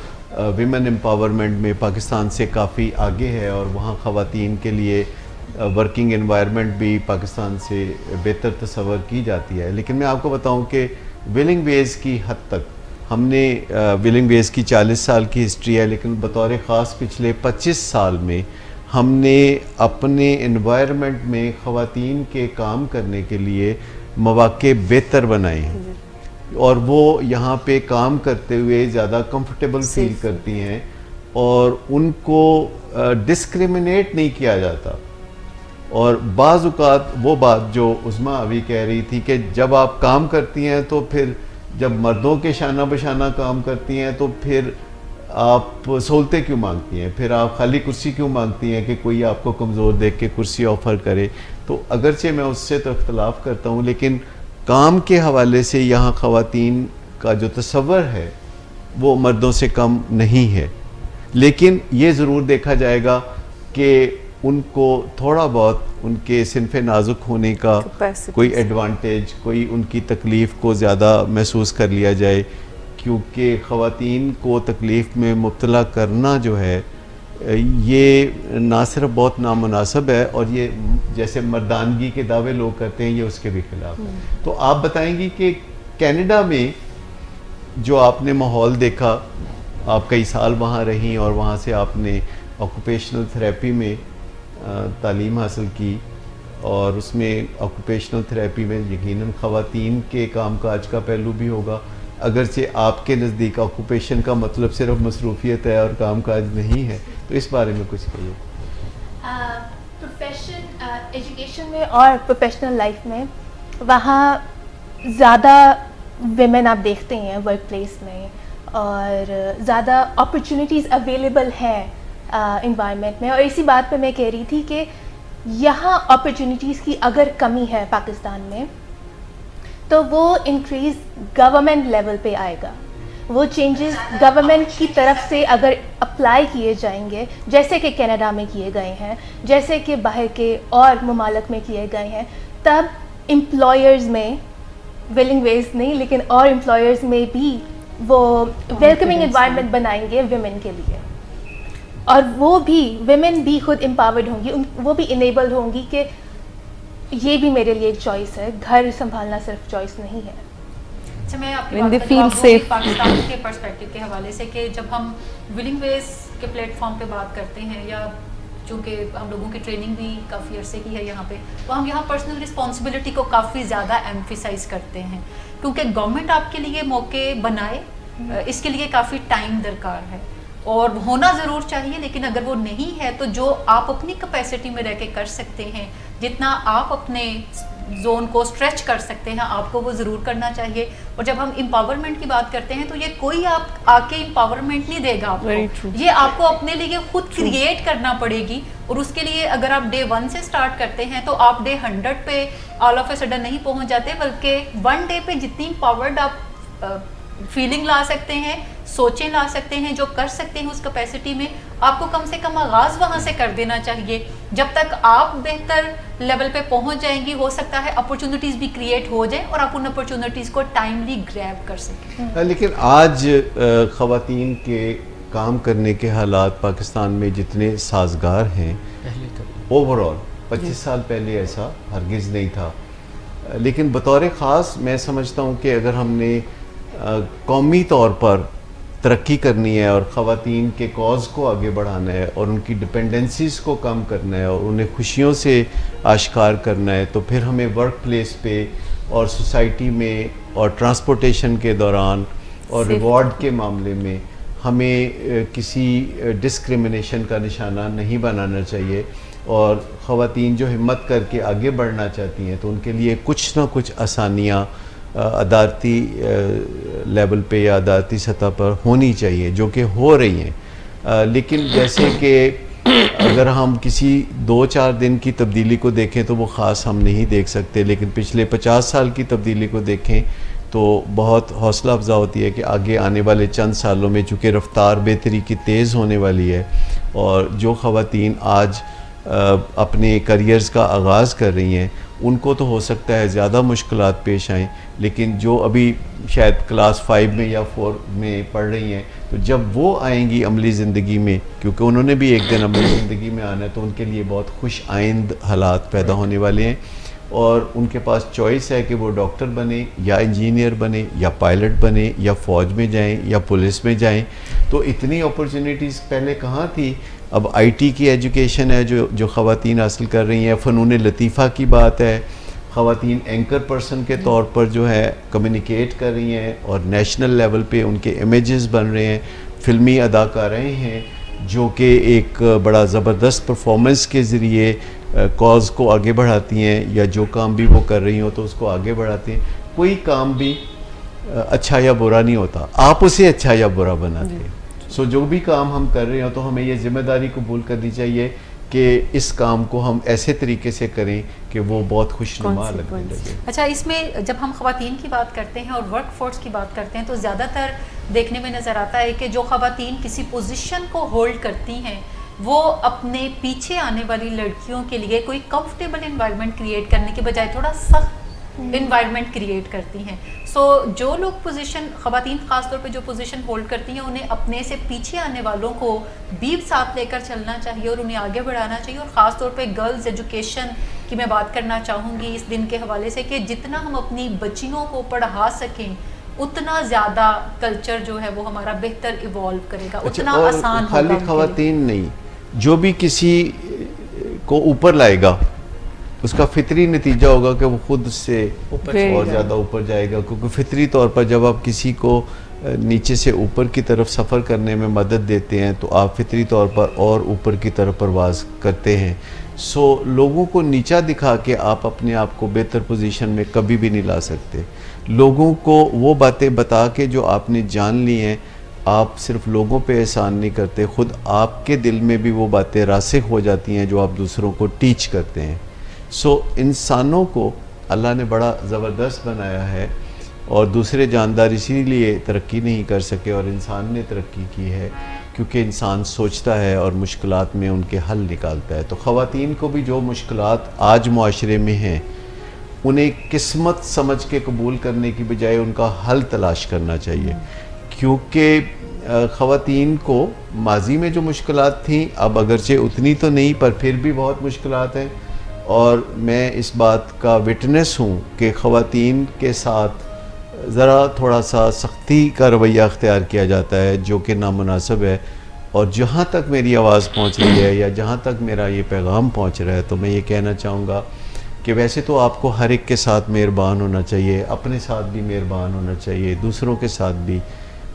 ویمن امپاورمنٹ میں پاکستان سے کافی آگے ہے، اور وہاں خواتین کے لیے ورکنگ انوائرمنٹ بھی پاکستان سے بہتر تصور کی جاتی ہے. لیکن میں آپ کو بتاؤں کہ ویلنگ ویز کی حد تک ہم نے ویلنگ ویز کی 40 سال کی ہسٹری ہے، لیکن بطور خاص پچھلے 25 سال میں ہم نے اپنے انوائرمنٹ میں خواتین کے کام کرنے کے لیے مواقع بہتر بنائے ہیں، اور وہ یہاں پہ کام کرتے ہوئے زیادہ کمفرٹیبل فیل کرتی ہیں، اور ان کو ڈسکریمنیٹ نہیں کیا جاتا. اور بعض اوقات وہ بات جو عظمیٰ ابھی کہہ رہی تھی کہ جب آپ کام کرتی ہیں تو پھر جب مردوں کے شانہ بشانہ کام کرتی ہیں تو پھر آپ سہولتیں کیوں مانگتی ہیں، پھر آپ خالی کرسی کیوں مانگتی ہیں کہ کوئی آپ کو کمزور دیکھ کے کرسی آفر کرے. تو اگرچہ میں اس سے تو اختلاف کرتا ہوں، لیکن کام کے حوالے سے یہاں خواتین کا جو تصور ہے وہ مردوں سے کم نہیں ہے. لیکن یہ ضرور دیکھا جائے گا کہ ان کو تھوڑا بہت ان کے صنف نازک ہونے کا کوئی ایڈوانٹیج، کوئی ان کی تکلیف کو زیادہ محسوس کر لیا جائے، کیونکہ خواتین کو تکلیف میں مبتلا کرنا جو ہے یہ نہ صرف بہت نامناسب ہے، اور یہ جیسے مردانگی کے دعوے لوگ کرتے ہیں، یہ اس کے بھی خلاف ہے. تو آپ بتائیں گی کہ کینیڈا میں جو آپ نے ماحول دیکھا، آپ کئی سال وہاں رہیں اور وہاں سے آپ نے آکوپیشنل تھراپی میں تعلیم حاصل کی، اور اس میں آکوپیشنل تھراپی میں یقیناً خواتین کے کام کاج کا پہلو بھی ہوگا، اگرچہ آپ کے نزدیک آکوپیشن کا مطلب صرف مصروفیت ہے اور کام کاج نہیں ہے. تو اس بارے میں کچھ کہیے. پروفیشن ایجوکیشن میں اور پروفیشنل لائف میں وہاں زیادہ ویمن آپ دیکھتے ہیں ورک پلیس میں، اور زیادہ اپرچونیٹیز اویلیبل ہیں انوائرمنٹ میں. اور اسی بات پہ میں کہہ رہی تھی کہ یہاں اپرچونیٹیز کی اگر کمی ہے پاکستان میں تو وہ انکریز گورنمنٹ لیول پہ آئے گا. وہ چینجز گورنمنٹ کی طرف سے اگر اپلائی کیے جائیں گے، جیسے کہ کینیڈا میں کیے گئے ہیں، جیسے کہ باہر کے اور ممالک میں کیے گئے ہیں، تب امپلائرز میں ویلنگ ویز نہیں لیکن اور امپلائرز میں بھی وہ ویلکمنگ انوائرمنٹ بنائیں گے ویمن کے لیے، اور وہ بھی ویمن بھی خود امپاورڈ ہوں گی، وہ بھی انیبلڈ ہوں گی کہ یہ بھی میرے لیے ایک چوائس ہے، گھر سنبھالنا صرف چوائس نہیں ہے. اچھا، میں آپ کی بات کا جواب دوں پاکستان کے پرسپیکٹیو کے حوالے سے کہ جب ہم ولنگ ویز کے پلیٹ فارم پہ بات کرتے ہیں، یا چونکہ ہم لوگوں کی ٹریننگ بھی کافی عرصے کی ہے یہاں پہ، تو ہم یہاں پرسنل رسپانسبلٹی کو کافی زیادہ ایمفیسائز کرتے ہیں، کیونکہ گورنمنٹ آپ کے لیے موقع بنائے اس کے لیے کافی ٹائم درکار ہے. اور ہونا ضرور چاہیے, لیکن اگر وہ نہیں ہے تو جو آپ اپنی کیپیسٹی میں رہ کے کر سکتے ہیں, جتنا آپ اپنے زون کو اسٹریچ کر سکتے ہیں, آپ کو وہ ضرور کرنا چاہیے. اور جب ہم امپاورمنٹ کی بات کرتے ہیں تو یہ کوئی آپ آ کے امپاورمنٹ نہیں دے گا آپ کو, یہ آپ کو اپنے لیے خود کریٹ کرنا پڑے گی. اور اس کے لیے اگر آپ ڈے 1 سے سٹارٹ کرتے ہیں تو آپ ڈے 100 پہ آل آف اے سڈن نہیں پہنچ جاتے, بلکہ 1 ڈے پہ جتنی امپاورڈ آپ فیلنگ لا سکتے ہیں, سوچیں لا سکتے ہیں, جو کر سکتے ہیں اس کیپیسٹی میں, آپ کو کم سے کم آغاز وہاں سے کر دینا چاہیے. جب تک آپ بہتر لیول پہ پہنچ جائیں گی, ہو سکتا ہے اپرچونٹیز بھی کریٹ ہو جائیں اور آپ ان اپرچونٹیز کو ٹائملی گریب کر سکیں. لیکن آج خواتین کے کام کرنے کے حالات پاکستان میں جتنے سازگار ہیں, اوور آل 25 سال پہلے ایسا ہرگز نہیں تھا. لیکن بطور خاص میں سمجھتا ہوں کہ اگر ہم نے قومی طور پر ترقی کرنی ہے اور خواتین کے کاز کو آگے بڑھانا ہے اور ان کی ڈپینڈنسیز کو کم کرنا ہے اور انہیں خوشیوں سے آشکار کرنا ہے, تو پھر ہمیں ورک پلیس پہ اور سوسائٹی میں اور ٹرانسپورٹیشن کے دوران اور ریوارڈ کے معاملے میں ہمیں کسی ڈسکریمنیشن کا نشانہ نہیں بنانا چاہیے. اور خواتین جو ہمت کر کے آگے بڑھنا چاہتی ہیں تو ان کے لیے کچھ نہ کچھ آسانیاں ادارتی لیول پہ یا ادارتی سطح پر ہونی چاہیے, جو کہ ہو رہی ہیں. لیکن جیسے کہ اگر ہم کسی 2-4 دن کی تبدیلی کو دیکھیں تو وہ خاص ہم نہیں دیکھ سکتے, لیکن پچھلے 50 سال کی تبدیلی کو دیکھیں تو بہت حوصلہ افزا ہوتی ہے کہ آگے آنے والے چند سالوں میں چونکہ رفتار بہتری کی تیز ہونے والی ہے, اور جو خواتین آج اپنے کریئرز کا آغاز کر رہی ہیں ان کو تو ہو سکتا ہے زیادہ مشکلات پیش آئیں, لیکن جو ابھی شاید کلاس 5 میں یا 4 میں پڑھ رہی ہیں, تو جب وہ آئیں گی عملی زندگی میں, کیونکہ انہوں نے بھی ایک دن عملی زندگی میں آنا ہے, تو ان کے لیے بہت خوش آئند حالات پیدا ہونے والے ہیں. اور ان کے پاس چوائس ہے کہ وہ ڈاکٹر بنے یا انجینئر بنے یا پائلٹ بنے یا فوج میں جائیں یا پولیس میں جائیں. تو اتنی اپرچونیٹیز پہلے کہاں تھی. اب آئی ٹی کی ایجوکیشن ہے جو خواتین حاصل کر رہی ہیں, فنون لطیفہ کی بات ہے, خواتین اینکر پرسن کے طور پر جو ہے کمیونیکیٹ کر رہی ہیں اور نیشنل لیول پہ ان کے امیجز بن رہے ہیں, فلمی اداکاریں ہیں جو کہ ایک بڑا زبردست پرفارمنس کے ذریعے کاز کو آگے بڑھاتی ہیں, یا جو کام بھی وہ کر رہی ہوں تو اس کو آگے بڑھاتی ہیں. کوئی کام بھی اچھا یا برا نہیں ہوتا, آپ اسے اچھا یا برا بناتے ہیں. سو جو بھی کام ہم کر رہے ہوں تو ہمیں یہ ذمہ داری قبول کرنی چاہیے کہ اس کام کو ہم ایسے طریقے سے کریں کہ وہ بہت خوشنما لگنے لگے. اچھا, اس میں جب ہم خواتین کی بات کرتے ہیں اور ورک فورس کی بات کرتے ہیں تو زیادہ تر دیکھنے میں نظر آتا ہے کہ جو خواتین کسی پوزیشن کو ہولڈ کرتی ہیں وہ اپنے پیچھے آنے والی لڑکیوں کے لیے کوئی کمفرٹیبل انوائرمنٹ کریٹ کرنے کے بجائے تھوڑا سخت انوائرمنٹ کریٹ کرتی ہیں. سو جو لوگ پوزیشن, خواتین خاص طور پہ جو پوزیشن ہولڈ کرتی ہیں, انہیں اپنے سے پیچھے آنے والوں کو بھی ساتھ لے کر چلنا چاہیے اور انہیں آگے بڑھانا چاہیے. اور خاص طور پہ گرلز ایجوکیشن کی میں بات کرنا چاہوں گی اس دن کے حوالے سے کہ جتنا ہم اپنی بچیوں کو پڑھا سکیں اتنا زیادہ کلچر جو ہے وہ ہمارا بہتر ایوالو کرے گا, اتنا آسان ہوگا. خالی خواتین نہیں, جو بھی کسی کو اوپر لائے گا اس کا فطری نتیجہ ہوگا کہ وہ خود سے اور زیادہ اوپر جائے گا, کیونکہ فطری طور پر جب آپ کسی کو نیچے سے اوپر کی طرف سفر کرنے میں مدد دیتے ہیں تو آپ فطری طور پر اور اوپر کی طرف پرواز کرتے ہیں. سو لوگوں کو نیچا دکھا کے آپ اپنے آپ کو بہتر پوزیشن میں کبھی بھی نہیں لا سکتے. لوگوں کو وہ باتیں بتا کے جو آپ نے جان لی ہیں, آپ صرف لوگوں پہ احسان نہیں کرتے, خود آپ کے دل میں بھی وہ باتیں راسخ ہو جاتی ہیں جو آپ دوسروں کو ٹیچ کرتے ہیں. سو انسانوں کو اللہ نے بڑا زبردست بنایا ہے, اور دوسرے جاندار اسی لیے ترقی نہیں کر سکے اور انسان نے ترقی کی ہے کیونکہ انسان سوچتا ہے اور مشکلات میں ان کے حل نکالتا ہے. تو خواتین کو بھی جو مشکلات آج معاشرے میں ہیں انہیں قسمت سمجھ کے قبول کرنے کی بجائے ان کا حل تلاش کرنا چاہیے, کیونکہ خواتین کو ماضی میں جو مشکلات تھیں اب اگرچہ اتنی تو نہیں پر پھر بھی بہت مشکلات ہیں. اور میں اس بات کا وٹنس ہوں کہ خواتین کے ساتھ ذرا تھوڑا سا سختی کا رویہ اختیار کیا جاتا ہے جو کہ نامناسب ہے. اور جہاں تک میری آواز پہنچ رہی ہے یا جہاں تک میرا یہ پیغام پہنچ رہا ہے تو میں یہ کہنا چاہوں گا کہ ویسے تو آپ کو ہر ایک کے ساتھ مہربان ہونا چاہیے, اپنے ساتھ بھی مہربان ہونا چاہیے, دوسروں کے ساتھ بھی,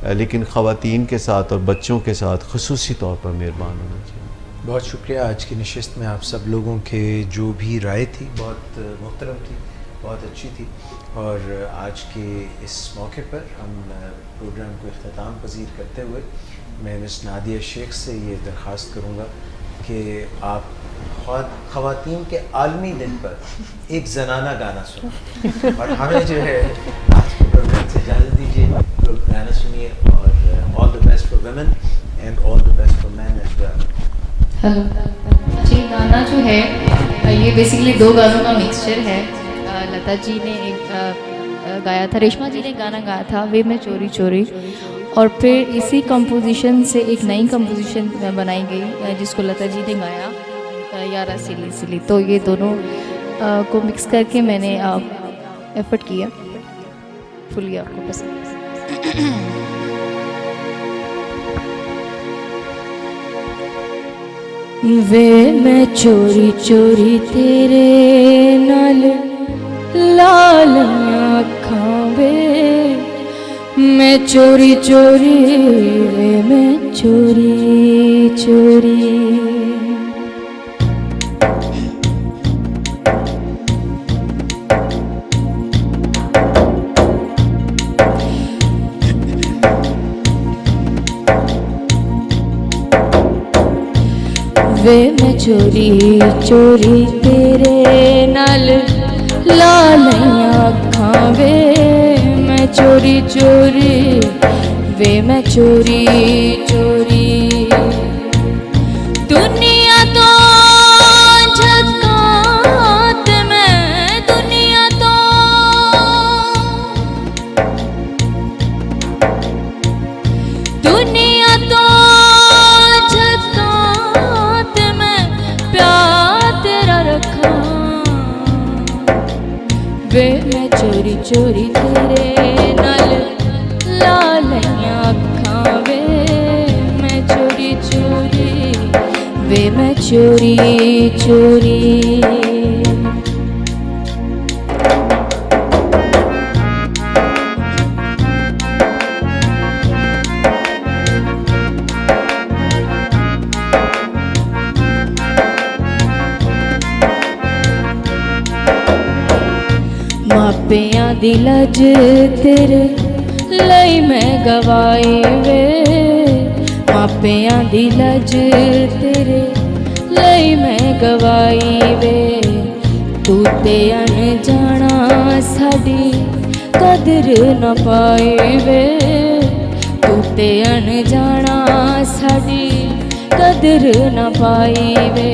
لیکن خواتین کے ساتھ اور بچوں کے ساتھ خصوصی طور پر مہربان ہونا چاہیے. بہت شکریہ. آج کی نشست میں آپ سب لوگوں کے جو بھی رائے تھی بہت محترم تھی, بہت اچھی تھی, اور آج کے اس موقع پر ہم پروگرام کو اختتام پذیر کرتے ہوئے میں مس نادیہ شیخ سے یہ درخواست کروں گا کہ آپ خواتین کے عالمی دن پر ایک زنانہ گانا سنیں, اور ہمیں جو ہے آج کے پروگرام سے اجازت دیجیے. گانا سنیے, اور all the best for women and all the best for men as well. Hello ji, گانا جو ہے یہ بیسیکلی 2 گانوں کا مکسچر ہے. لتا جی نے ایک گایا تھا, ریشما جی نے گانا گایا تھا وے میں چوری چوری, اور پھر اسی کمپوزیشن سے ایک نئی کمپوزیشن بنائی گئی جس کو لتا جی نے گایا یارا سلی سلی. تو یہ دونوں کو مکس کر کے میں نے ایفرٹ کیا, فلی آپ کو پسند. وے میں چوری چوری تیرے نال لالیاں اکھاں وے, میں چوری چوری وے میں چوری چوری. وے میں چوری چوری تیرے نال لالیاں اکھاں وے, میں چوری چوری وے میں چوری چوری. دنیا تو جھکاں تے میں دنیا تو, دنیا تو وے میں چوری چوری تیرے نال لالیاں اکھاں وے, میں چوری چوری وے میں چوری چوری. ਮਾਪਿਆਂ ਦੀ ਲੱਜ ਤੇਰੇ ਲਈ ਮੈਂ ਗਵਾਈ ਵੇ, ਮਾਪਿਆਂ ਦੀ ਲੱਜ ਤੇਰੇ ਲਈ ਮੈਂ ਗਵਾਈ ਵੇ, ਤੂੰ ਤੇ ਅਣਜਾਣਾ ਸਾਡੀ ਕਦਰ ਨਾ ਪਾਈ ਵੇ, ਤੂੰ ਤੇ ਅਣਜਾਣਾ ਸਾਡੀ ਕਦਰ ਨਾ ਪਾਈ ਵੇ.